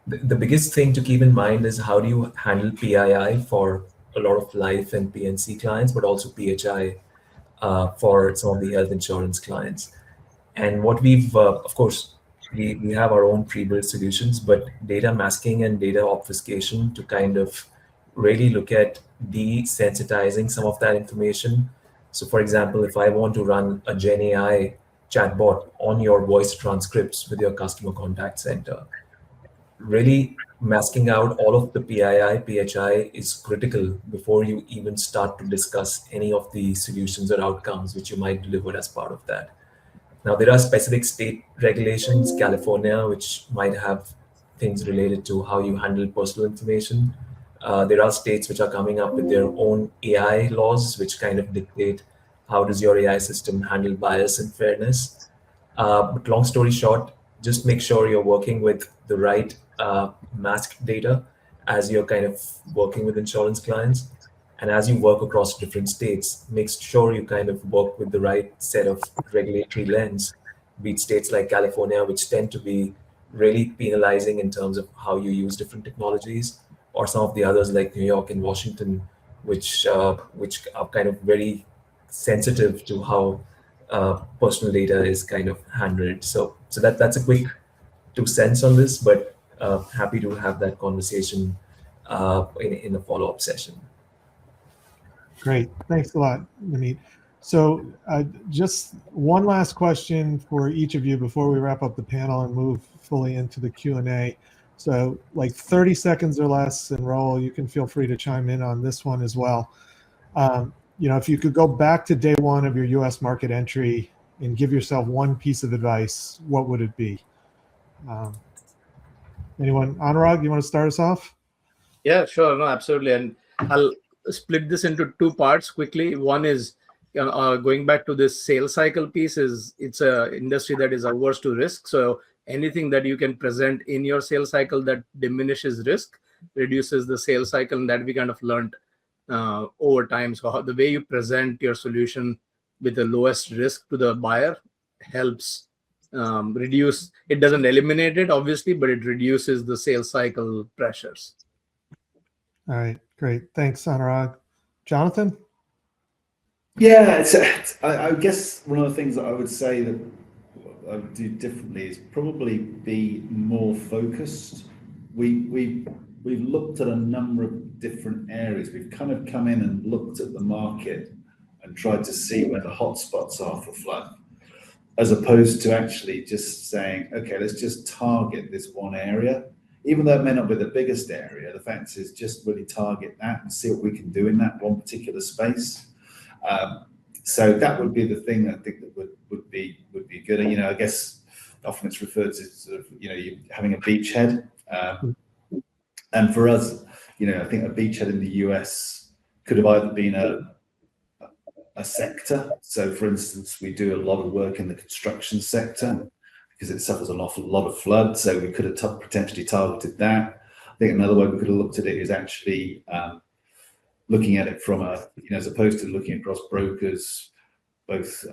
The biggest thing to keep in mind is how do you handle PII for a lot of life and PNC clients, but also PHI for some of the health insurance clients. And what we've, of course, we have our own pre-built solutions, but data masking and data obfuscation to kind of really look at desensitizing some of that information. So for example, if I want to run a Gen AI chatbot on your voice transcripts with your customer contact center, really masking out all of the PII, PHI is critical before you even start to discuss any of the solutions or outcomes which you might deliver as part of that. Now, there are specific state regulations, California, which might have things related to how you handle personal information. There are states which are coming up with their own AI laws, which kind of dictate how does your AI system handle bias and fairness. But long story short, just make sure you're working with the right masked data as you're kind of working with insurance clients. And as you work across different states, make sure you kind of work with the right set of regulatory lens, be it states like California, which tend to be really penalizing in terms of how you use different technologies, or some of the others like New York and Washington, which are kind of very sensitive to how personal data is kind of handled. So that's a quick 2 cents on this, but happy to have that conversation in a follow-up session.
Great. Thanks a lot, Namit. So just one last question for each of you before we wrap up the panel and move fully into the Q&A. So like 30 seconds or less, and Raul, you can feel free to chime in on this one as well. If you could go back to day one of your US market entry and give yourself one piece of advice, what would it be? Anyone? Anurag, you want to start us off?
Yeah, sure. No, absolutely. And I'll split this into 2 parts quickly. One is going back to this sales cycle piece. It's an industry that is averse to risk. So anything that you can present in your sales cycle that diminishes risk reduces the sales cycle, and that we kind of learned over time. So the way you present your solution with the lowest risk to the buyer helps reduce. It doesn't eliminate it, obviously, but it reduces the sales cycle pressures.
All right, great. Thanks, Anurag. Jonathan?
Yeah, I guess one of the things that I would say that I would do differently is probably be more focused. We've looked at a number of different areas. We've kind of come in and looked at the market and tried to see where the hotspots are for flood, as opposed to actually just saying, okay, let's just target this one area. even though it may not be the biggest area, the fact is just really target that and see what we can do in that one particular space. So that would be the thing I think that would be good. You know, I guess often it's referred to sort of, you know, you having a beachhead. And for us, you know, I think a beachhead in the US could have either been a sector. So for instance, we do a lot of work in the construction sector because it suffers an awful lot of flood. So we could have potentially targeted that. I think another way we could have looked at it is actually looking at it from a, you know, as opposed to looking across brokers, both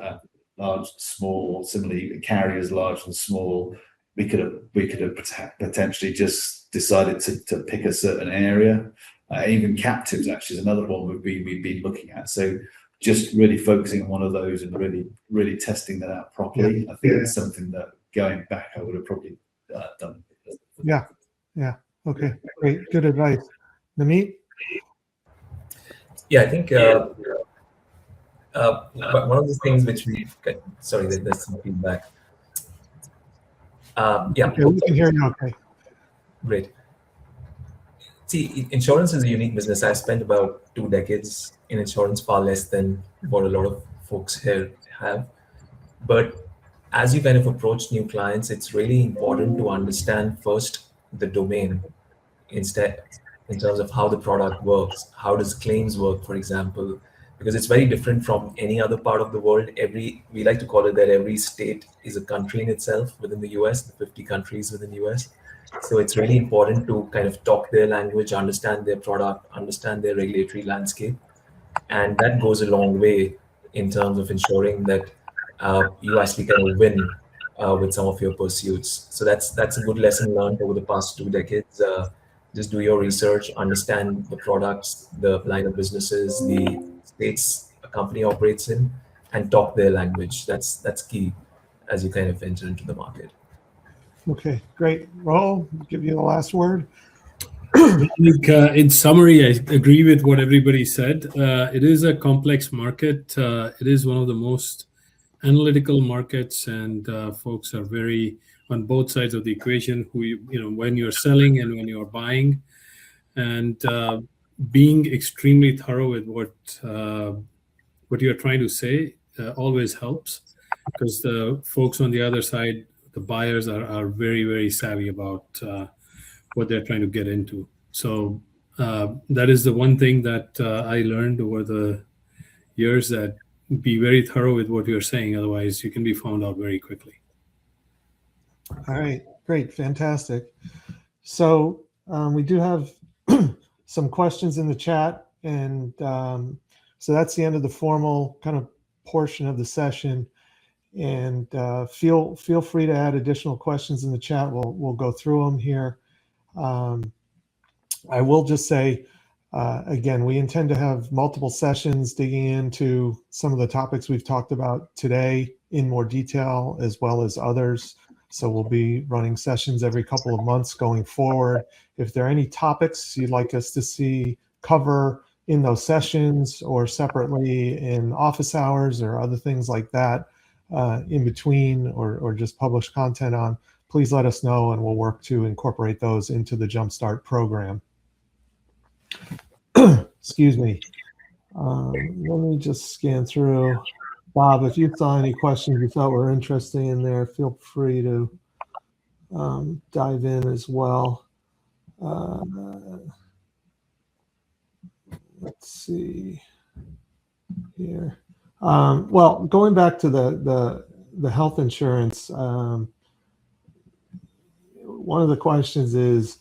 large, small, similarly carriers, large and small, we could have potentially just decided to pick a certain area. Even captives actually is another one we've been looking at. So just really focusing on one of those and really testing that out properly. I think it's something that going back I would have probably done.
Yeah. Okay, great, good advice. Namit?
Yeah, I think but one of the things which sorry, there's some feedback. Yeah,
Okay, we can hear you okay.
Great. See, insurance is a unique business. I've spent about 2 decades in insurance, far less than what a lot of folks here have. But as you kind of approach new clients, it's really important to understand first the domain instead, in terms of how the product works. How does claims work, for example? Because it's very different from any other part of the world. We like to call it that every state is a country in itself within the US, the 50 countries within the US. So it's really important to kind of talk their language, understand their product, understand their regulatory landscape. And that goes a long way in terms of ensuring that you actually kind of win with some of your pursuits. So that's a good lesson learned over the past 2 decades. Just do your research, understand the products, the line of businesses, the states a company operates in, and talk their language. That's key as you kind of enter into the market.
Okay, great. Rahul, give you the last word.
I think, in summary, I agree with what everybody said. It is a complex market. It is one of the most analytical markets, and folks are very on both sides of the equation. When you're selling and when you're buying, and being extremely thorough with what you're trying to say always helps, because the folks on the other side, the buyers, are very, very savvy about what they're trying to get into. So that is the one thing that I learned over the years, that be very thorough with what you're saying. Otherwise, you can be found out very quickly.
All right, great, fantastic. So we do have some questions in the chat, and so that's the end of the formal kind of portion of the session. And feel free to add additional questions in the chat. We'll go through them here. I will just say, again, we intend to have multiple sessions digging into some of the topics we've talked about today in more detail, as well as others. So we'll be running sessions every couple of months going forward. If there are any topics you'd like us to see cover in those sessions, or separately in office hours or other things like that, in between, or just publish content on, please let us know, and we'll work to incorporate those into the Jumpstart program. Excuse me. Let me just scan through. Bob, if you saw any questions you thought were interesting in there, feel free to dive in as well. Let's see here. Well, going back to the health insurance, one of the questions is,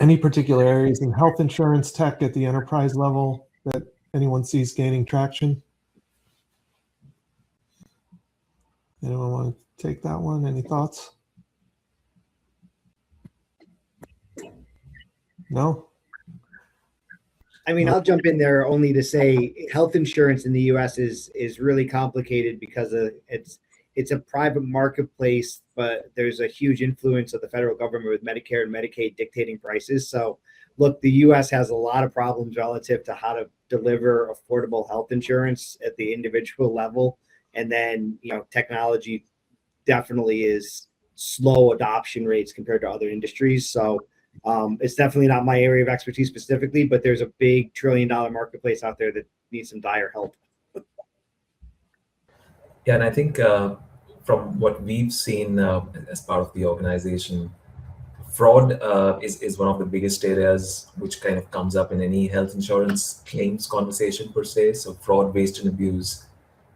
any particular areas in health insurance tech at the enterprise level that anyone sees gaining traction? Anyone want to take that one? Any thoughts? No?
I mean, I'll jump in there only to say health insurance in the U.S. is really complicated because it's a private marketplace, but there's a huge influence of the federal government with Medicare and Medicaid dictating prices. So, look, the U.S. has a lot of problems relative to how to deliver affordable health insurance at the individual level, and then technology definitely is slow adoption rates compared to other industries. So it's definitely not my area of expertise specifically, but there's a big $1 trillion marketplace out there that needs some dire help.
Yeah, and I think from what we've seen as part of the organization, fraud is one of the biggest areas which kind of comes up in any health insurance claims conversation per se. So fraud, waste, and abuse,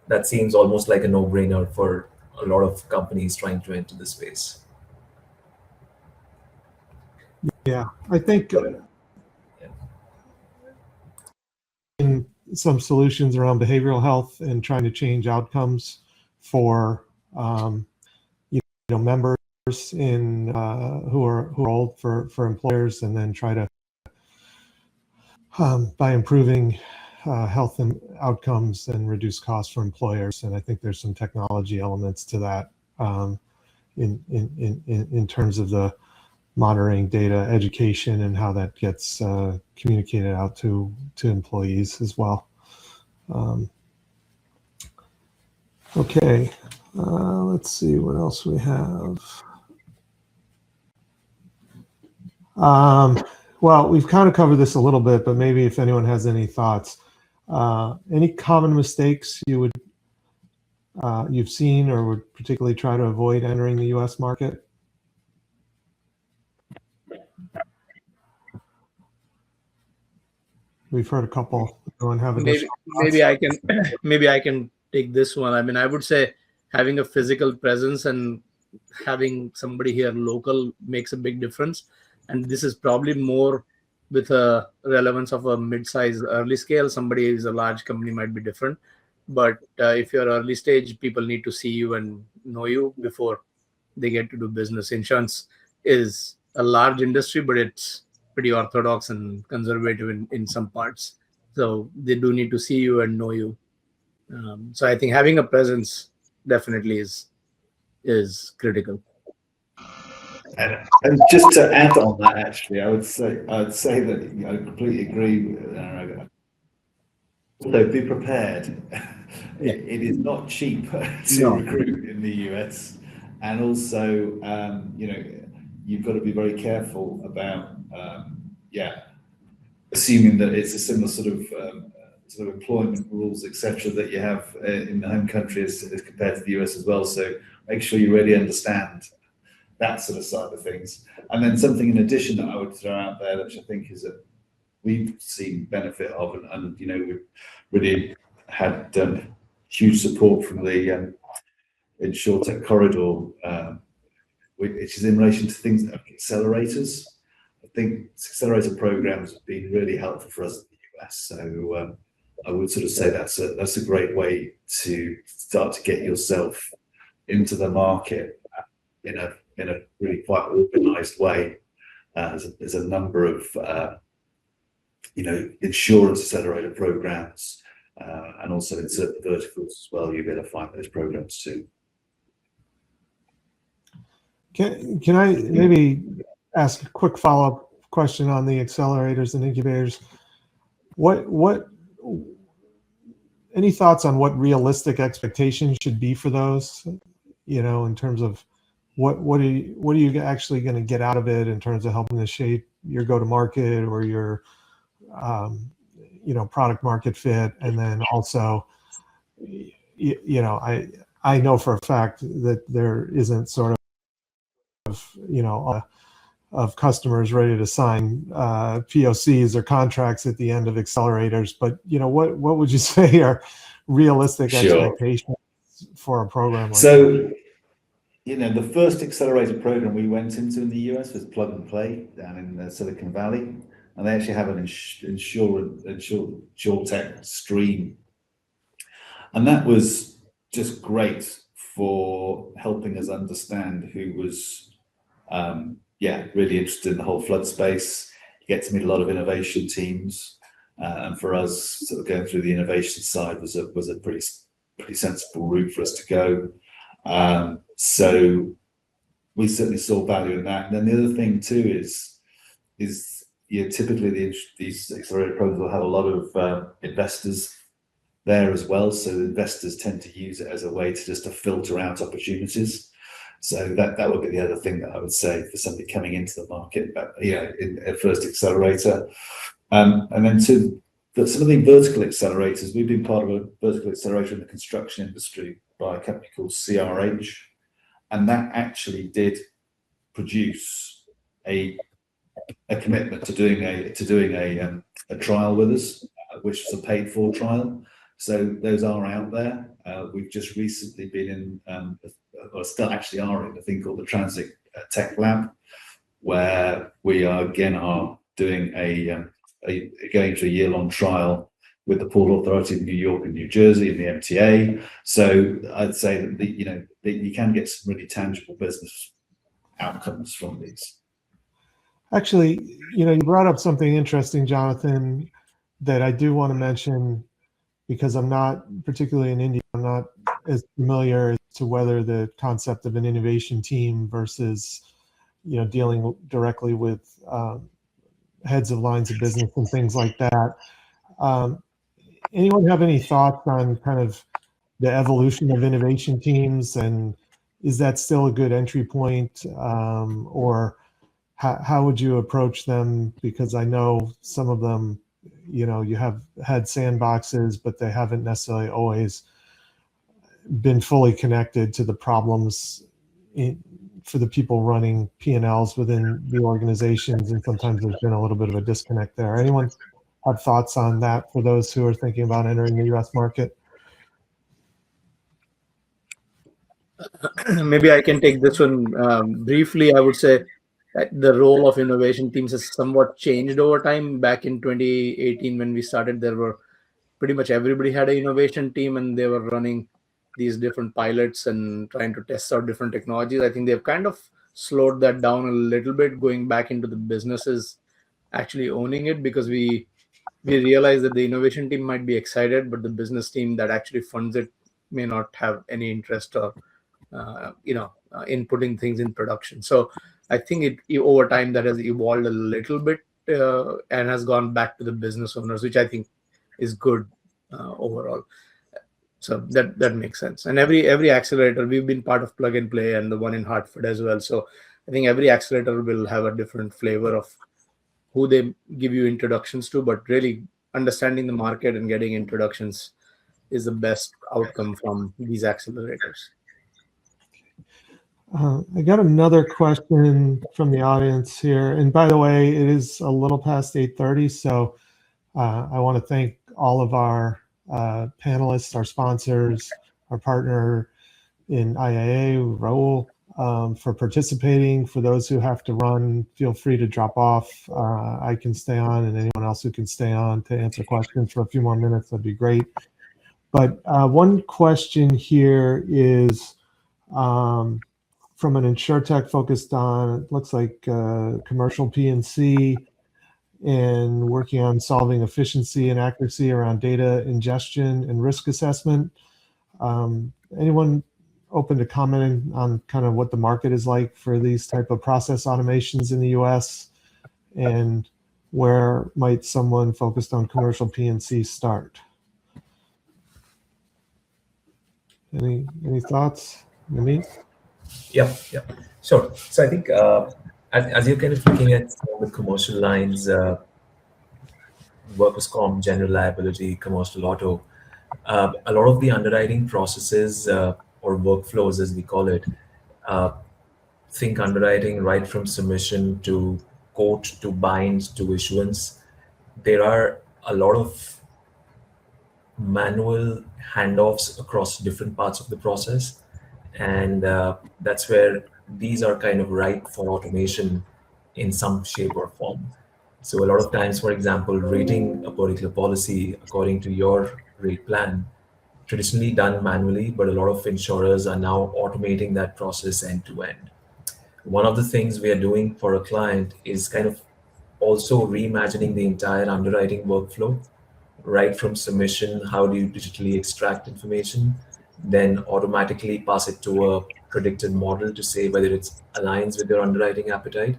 that seems almost like a no-brainer for a lot of companies trying to enter the space.
Yeah, I think in some solutions around behavioral health and trying to change outcomes for members in who are old for employers, and then try to by improving health and outcomes and reduce costs for employers. And I think there's some technology elements to that in terms of the monitoring data, education, and how that gets communicated out to employees as well. Okay, let's see what else we have. Well, we've kind of covered this a little bit, but maybe if anyone has any thoughts, any common mistakes you've seen or would particularly try to avoid entering the U.S. market? We've heard a couple. Everyone have
maybe I can take this one. I mean, I would say having a physical presence and having somebody here local makes a big difference. And this is probably more with a relevance of a mid-size early scale. Somebody who's a large company might be different. But if you're early stage, people need to see you and know you before they get to do business. Insurance is a large industry, but it's pretty orthodox and conservative in some parts. So they do need to see you and know you. So I think having a presence definitely is critical.
And just to add on that, actually, I'd say that I completely agree with that. So be prepared. It is not cheap to recruit in the US, and also, you've got to be very careful about, assuming that it's a similar sort of employment rules, etc., that you have in the home country as compared to the US as well. So make sure you really understand that sort of side of things. And then something in addition that I would throw out there, which I think is that we've seen benefit of, and we've really had huge support from the InsurTech corridor, which is in relation to things like accelerators. I think accelerator programs have been really helpful for us in the US. So I would sort of say that's a great way to start to get yourself into the market in a really quite organized way. There's a number of insurance accelerator programs, and also in certain verticals as well. You'll be able to find those programs too.
Can I maybe ask a quick follow-up question on the accelerators and incubators? What any thoughts on what realistic expectations should be for those? In terms of what are you actually going to get out of it in terms of helping to shape your go-to-market or your product market fit? And then also, I know for a fact that there isn't sort of of customers ready to sign POCs or contracts at the end of accelerators, but what would you say are realistic expectations for a program like that?
The first accelerator program we went into in the US was Plug and Play down in Silicon Valley, and they actually have an InsurTech stream, and that was just great for helping us understand who was really interested in the whole flood space. You get to meet a lot of innovation teams, and for us, sort of going through the innovation side was a pretty sensible route for us to go. So we certainly saw value in that. And then the other thing too is typically these accelerator programs will have a lot of investors there as well. So investors tend to use it as a way to filter out opportunities. So that would be the other thing that I would say for somebody coming into the market, but in a first accelerator. And then some of the vertical accelerators, we've been part of a vertical accelerator in the construction industry by a company called CRH, and that actually did produce a commitment to doing a trial with us, which was a paid for trial. So those are out there. We've just recently been in, or still actually are in a thing called the Transit Tech Lab, where we are doing going to a year-long trial with the Port Authority of New York and New Jersey and the MTA. So I'd say that you can get some really tangible business outcomes from these.
Actually, you brought up something interesting, Jonathan, that I do want to mention, because I'm not, particularly in India, I'm not as familiar as to whether the concept of an innovation team versus, dealing directly with heads of lines of business and things like that. Anyone have any thoughts on kind of the evolution of innovation teams, and is that still a good entry point, or how would you approach them? Because I know some of them, you have had sandboxes, but they haven't necessarily always been fully connected to the problems for the people running P&Ls within the organizations, and sometimes there's been a little bit of a disconnect there. Anyone have thoughts on that for those who are thinking about entering the U.S. market?
Maybe I can take this one briefly. I would say that the role of innovation teams has somewhat changed over time. Back in 2018, when we started, there were pretty much everybody had an innovation team, and they were running these different pilots and trying to test out different technologies. I think they've kind of slowed that down a little bit, going back into the businesses actually owning it, because we realize that the innovation team might be excited, but the business team that actually funds it may not have any interest or in putting things in production. So I think over time that has evolved a little bit and has gone back to the business owners, which I think is good overall. So that makes sense. And every accelerator, we've been part of Plug and Play and the one in Hartford as well. So I think every accelerator will have a different flavor of who they give you introductions to, but really understanding the market and getting introductions is the best outcome from these accelerators.
I got another question from the audience here. And by the way, it is a little past 8:30, so I want to thank all of our panelists, our sponsors, our partner in IAA, Raul, for participating. For those who have to run, feel free to drop off. I can stay on, and anyone else who can stay on to answer questions for a few more minutes, that'd be great. But one question here is from an InsurTech focused on, it looks like commercial P&C, and working on solving efficiency and accuracy around data ingestion and risk assessment. Anyone open to commenting on kind of what the market is like for these type of process automations in the US, and where might someone focused on commercial P&C start? Any thoughts, Amit?
Yeah, sure. So I think as you're kind of looking at some of the commercial lines, workers' comp, general liability, commercial auto, a lot of the underwriting processes or workflows, as we call it, think underwriting right from submission to quote to bind to issuance. There are a lot of manual handoffs across different parts of the process. And that's where these are kind of ripe for automation in some shape or form. So a lot of times, for example, rating a particular policy according to your rate plan, traditionally done manually, but a lot of insurers are now automating that process end to end. One of the things we are doing for a client is kind of also reimagining the entire underwriting workflow, right from submission. How do you digitally extract information, then automatically pass it to a predicted model to say whether it aligns with your underwriting appetite.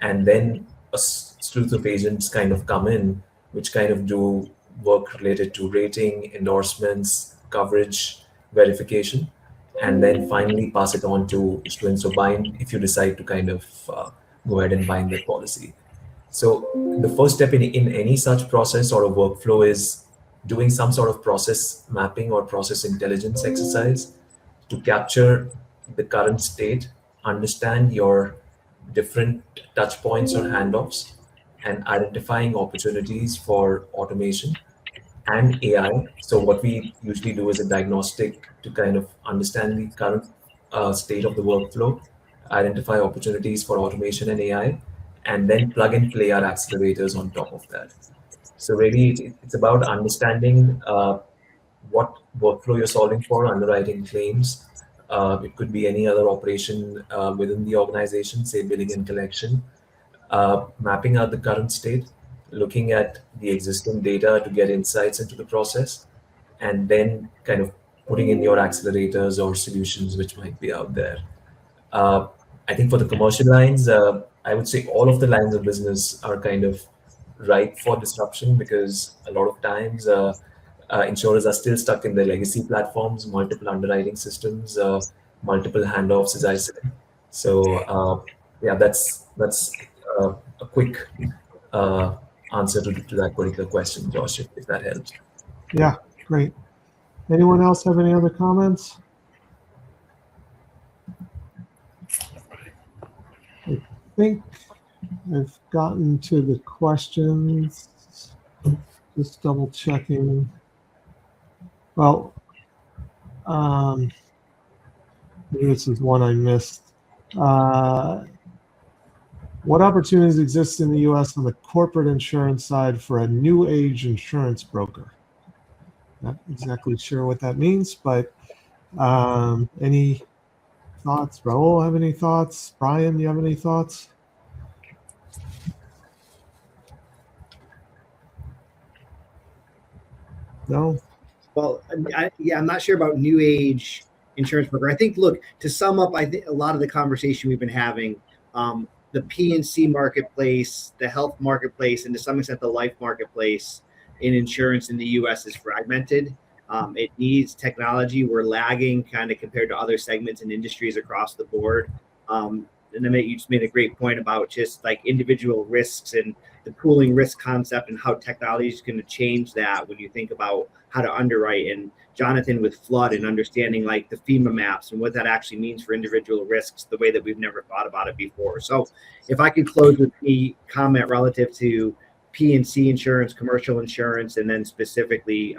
And then a slew of agents kind of come in, which kind of do work related to rating, endorsements, coverage, verification. and then finally pass it on to issuance or bind if you decide to kind of go ahead and bind that policy. So the first step in any such process or a workflow is doing some sort of process mapping or process intelligence exercise to capture the current state, understand your different touch points or handoffs, and identifying opportunities for automation and AI. So what we usually do is a diagnostic to kind of understand the current state of the workflow, identify opportunities for automation and AI, and then plug and play our accelerators on top of that. So really, it's about understanding what workflow you're solving for, underwriting claims. It could be any other operation within the organization, say billing and collection, mapping out the current state, looking at the existing data to get insights into the process, and then kind of putting in your accelerators or solutions which might be out there. I think for the commercial lines, I would say all of the lines of business are kind of ripe for disruption because a lot of times insurers are still stuck in their legacy platforms, multiple underwriting systems, multiple handoffs, as I said. So yeah, that's a quick answer to that particular question, Josh, if that helps.
Yeah, great. Anyone else have any other comments? I think I've gotten to the questions. Just double checking. Well, maybe this is one I missed. What opportunities exist in the U.S. on the corporate insurance side for a new age insurance broker? Not exactly sure what that means, but any thoughts? Raul, have any thoughts? Brian, you have any thoughts? No?
Well, I'm not sure about new age insurance broker. I think, look, to sum up, I think a lot of the conversation we've been having, the P&C marketplace, the health marketplace, and to some extent the life marketplace in insurance in the U.S. is fragmented. It needs technology. We're lagging kind of compared to other segments and industries across the board. And then you just made a great point about just like individual risks and the pooling risk concept and how technology is going to change that when you think about how to underwrite. And Jonathan with flood and understanding like the FEMA maps and what that actually means for individual risks, the way that we've never thought about it before. So if I could close with a comment relative to P&C insurance, commercial insurance, and then specifically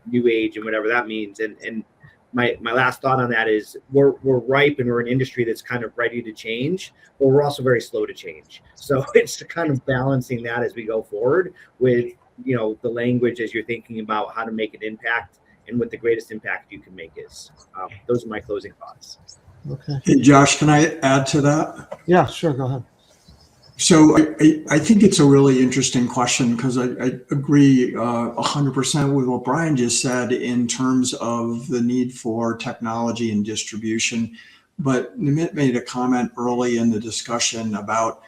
new age and whatever that means. And my last thought on that is we're ripe and we're an industry that's kind of ready to change, but we're also very slow to change. So it's kind of balancing that as we go forward with, you know, the language as you're thinking about how to make an impact and what the greatest impact you can make is. Those are my closing thoughts.
Okay.
Hey, Josh, can I add to that?
Yeah, sure. Go ahead.
So I think it's a really interesting question because I agree 100% with what Brian just said in terms of the need for technology and distribution. But Nimit made a comment early in the discussion about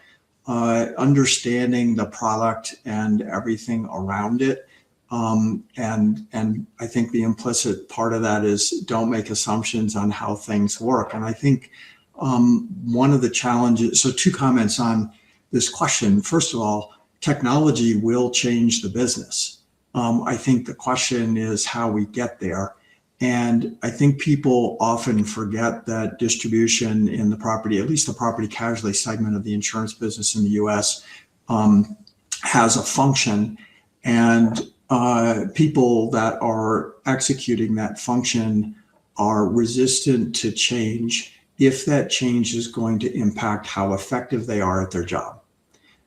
understanding the product and everything around it. And I think the implicit part of that is don't make assumptions on how things work. And I think one of the challenges, so two comments on this question. First of all, technology will change the business. I think the question is how we get there. And I think people often forget that distribution in the property, at least the property casualty segment of the insurance business in the US, has a function. And people that are executing that function are resistant to change if that change is going to impact how effective they are at their job.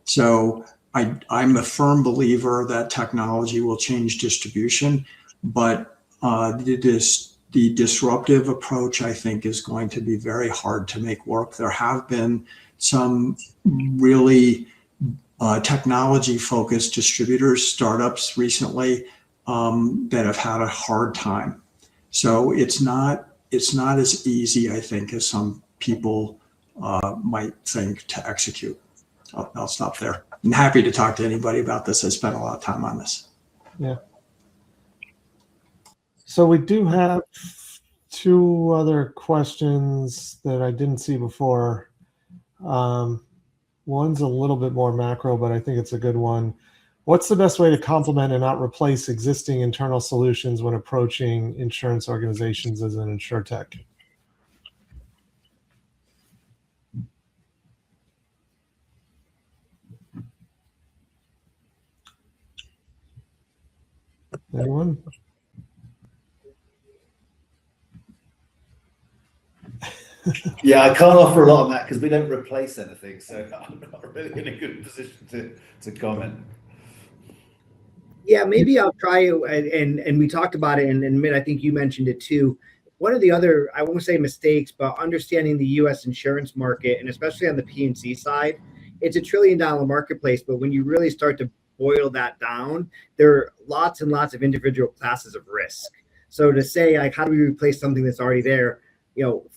So I'm a firm believer that technology will change distribution, but the disruptive approach, I think, is going to be very hard to make work. There have been some really technology-focused distributors, startups recently that have had a hard time. So it's not as easy, I think, as some people might think to execute. I'll stop there. I'm happy to talk to anybody about this. I spent a lot of time on this.
Yeah. So we do have two other questions that I didn't see before. One's a little bit more macro, but I think it's a good one. What's the best way to complement and not replace existing internal solutions when approaching insurance organizations as an InsurTech? Anyone?
Yeah, I can't offer a lot on that because we don't replace anything, so I'm not really in a good position to comment.
Yeah, maybe I'll try it. And we talked about it, and Mitt, I think you mentioned it too. One of the other, I won't say mistakes, but understanding the U.S. insurance market, and especially on the P&C side, it's a $1 trillion marketplace. But when you really start to boil that down, there are lots and lots of individual classes of risk. So to say, like, how do we replace something that's already there?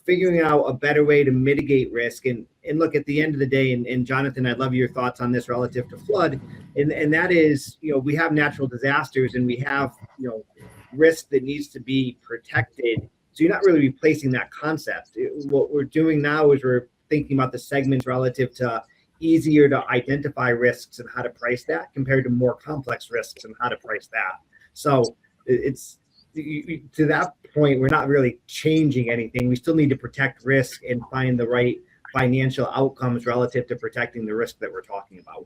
Figuring out a better way to mitigate risk. And look, at the end of the day, and Jonathan, I'd love your thoughts on this relative to flood. And that is, we have natural disasters and we have, risk that needs to be protected. So you're not really replacing that concept. What we're doing now is we're thinking about the segments relative to easier to identify risks and how to price that compared to more complex risks and how to price that. So it's, to that point, we're not really changing anything. We still need to protect risk and find the right financial outcomes relative to protecting the risk that we're talking about.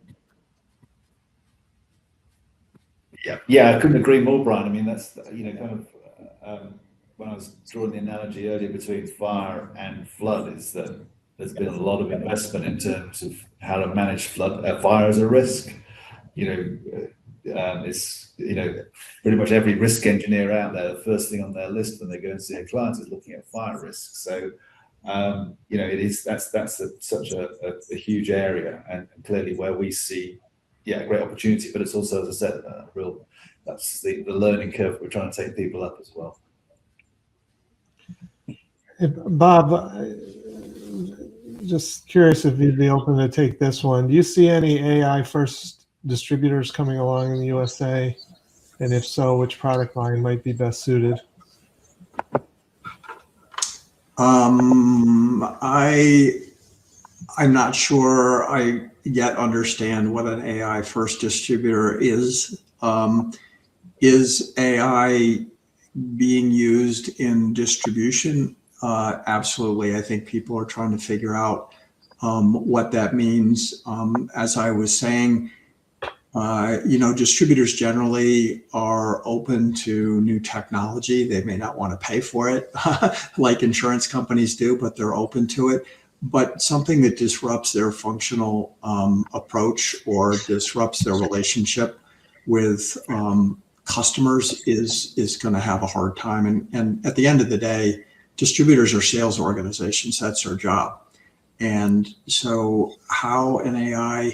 Yeah, I couldn't agree more, Brian. I mean, that's, kind of when I was drawing the analogy earlier between fire and flood, is that there's been a lot of investment in terms of how to manage fire as a risk. It's pretty much every risk engineer out there, the first thing on their list when they go and see a client is looking at fire risk. So it is that's such a huge area, and clearly where we see a great opportunity, but it's also, as I said, that's the learning curve we're trying to take people up as well.
Bob, just curious if you'd be open to take this one. Do you see any AI first distributors coming along in the USA? And if so, which product line might be best suited?
I'm not sure I yet understand what an AI first distributor is. Is AI being used in distribution? Absolutely. I think people are trying to figure out what that means. As I was saying, distributors generally are open to new technology. They may not want to pay for it like insurance companies do, but they're open to it. But something that disrupts their functional approach or disrupts their relationship with customers is going to have a hard time. And at the end of the day, distributors are sales organizations. That's their job. And so how an AI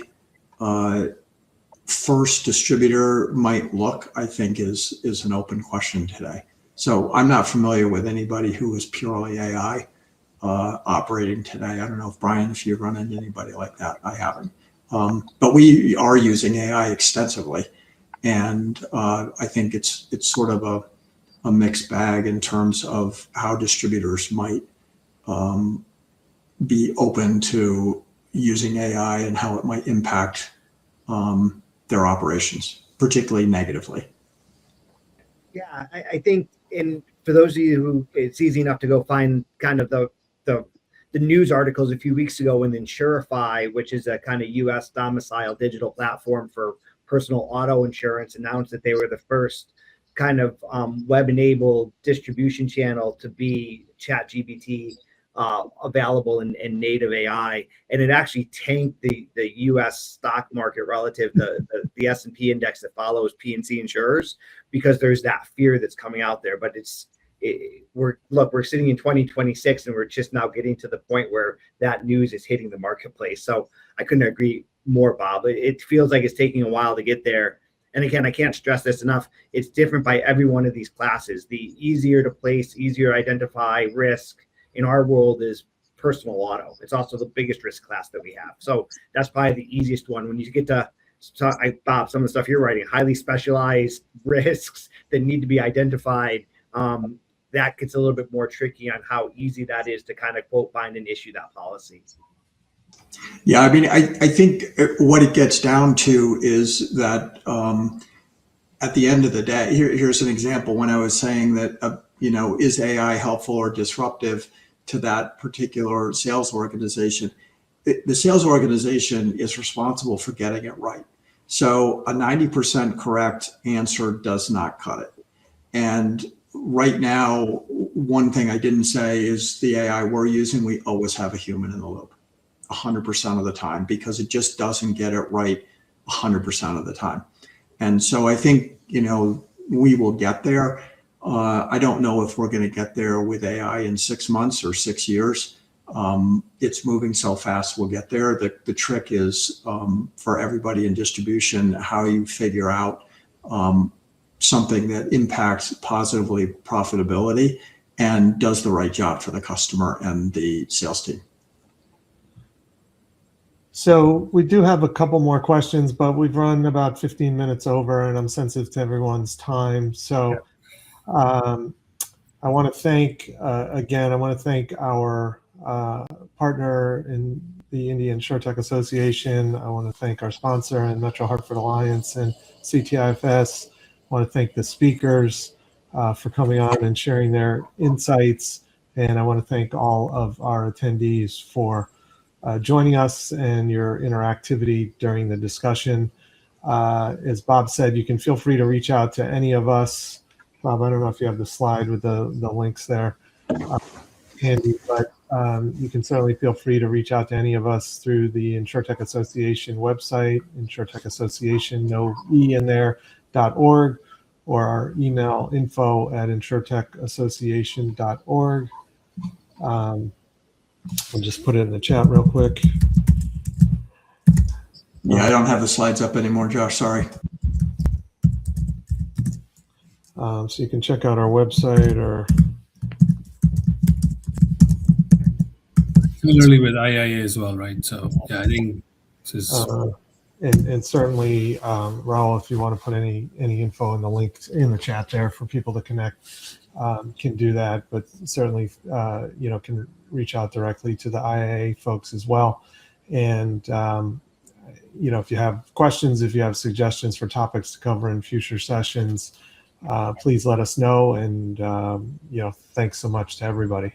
first distributor might look, I think, is an open question today. So I'm not familiar with anybody who is purely AI operating today. I don't know if Brian, if you've run into anybody like that. I haven't. But we are using AI extensively, and I think it's sort of a mixed bag in terms of how distributors might be open to using AI and how it might impact their operations, particularly negatively.
Yeah, I think, and for those of you who, it's easy enough to go find kind of the news articles a few weeks ago when Insurify, which is a kind of US domicile digital platform for personal auto insurance, announced that they were the first kind of web-enabled distribution channel to be ChatGPT available in native AI, and it actually tanked the U.S. stock market relative to the S&P index that follows P&C insurers, because there's that fear that's coming out there. But we're sitting in 2026 and we're just now getting to the point where that news is hitting the marketplace. So I couldn't agree more, Bob. It feels like it's taking a while to get there. And again, I can't stress this enough. It's different by every one of these classes. The easier to place, easier to identify risk in our world is personal auto. It's also the biggest risk class that we have. So that's probably the easiest one. When you get to, Bob, some of the stuff you're writing, highly specialized risks that need to be identified, that gets a little bit more tricky on how easy that is to kind of quote, bind, and issue that policy.
Yeah, I mean, I think what it gets down to is that at the end of the day, here's an example. When I was saying that, is AI helpful or disruptive to that particular sales organization? The sales organization is responsible for getting it right. So a 90% correct answer does not cut it. And right now, one thing I didn't say is the AI we're using, we always have a human in the loop 100% of the time, because it just doesn't get it right 100% of the time. And so I think, we will get there. I don't know if we're going to get there with AI in 6 months or 6 years. It's moving so fast, we'll get there. The trick is for everybody in distribution, how you figure out something that impacts positively profitability and does the right job for the customer and the sales team.
So we do have a couple more questions, but we've run about 15 minutes over, and I'm sensitive to everyone's time. So I want to thank, our partner in the Indian InsurTech Association. I want to thank our sponsor and Metro Hartford Alliance and CTIFS. I want to thank the speakers for coming on and sharing their insights. And I want to thank all of our attendees for joining us and your interactivity during the discussion. As Bob said, you can feel free to reach out to any of us. Bob, I don't know if you have the slide with the links there handy, but you can certainly feel free to reach out to any of us through the InsurTech Association website, InsurTech Association, no E in there, .org, or our email info@insurtechassociation.org. I'll just put it in the chat real quick.
Yeah, I don't have the slides up anymore, Josh, sorry.
So you can check out our website or.
Similarly with IIA as well, right? So yeah, I think this is.
And certainly, Raul, if you want to put any info in the link in the chat there for people to connect, can do that. But certainly, can reach out directly to the IAA folks as well. And if you have questions, if you have suggestions for topics to cover in future sessions, please let us know. And thanks so much to everybody.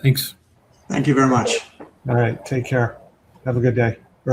Thanks.
Thank you very much.
All right, take care. Have a good day.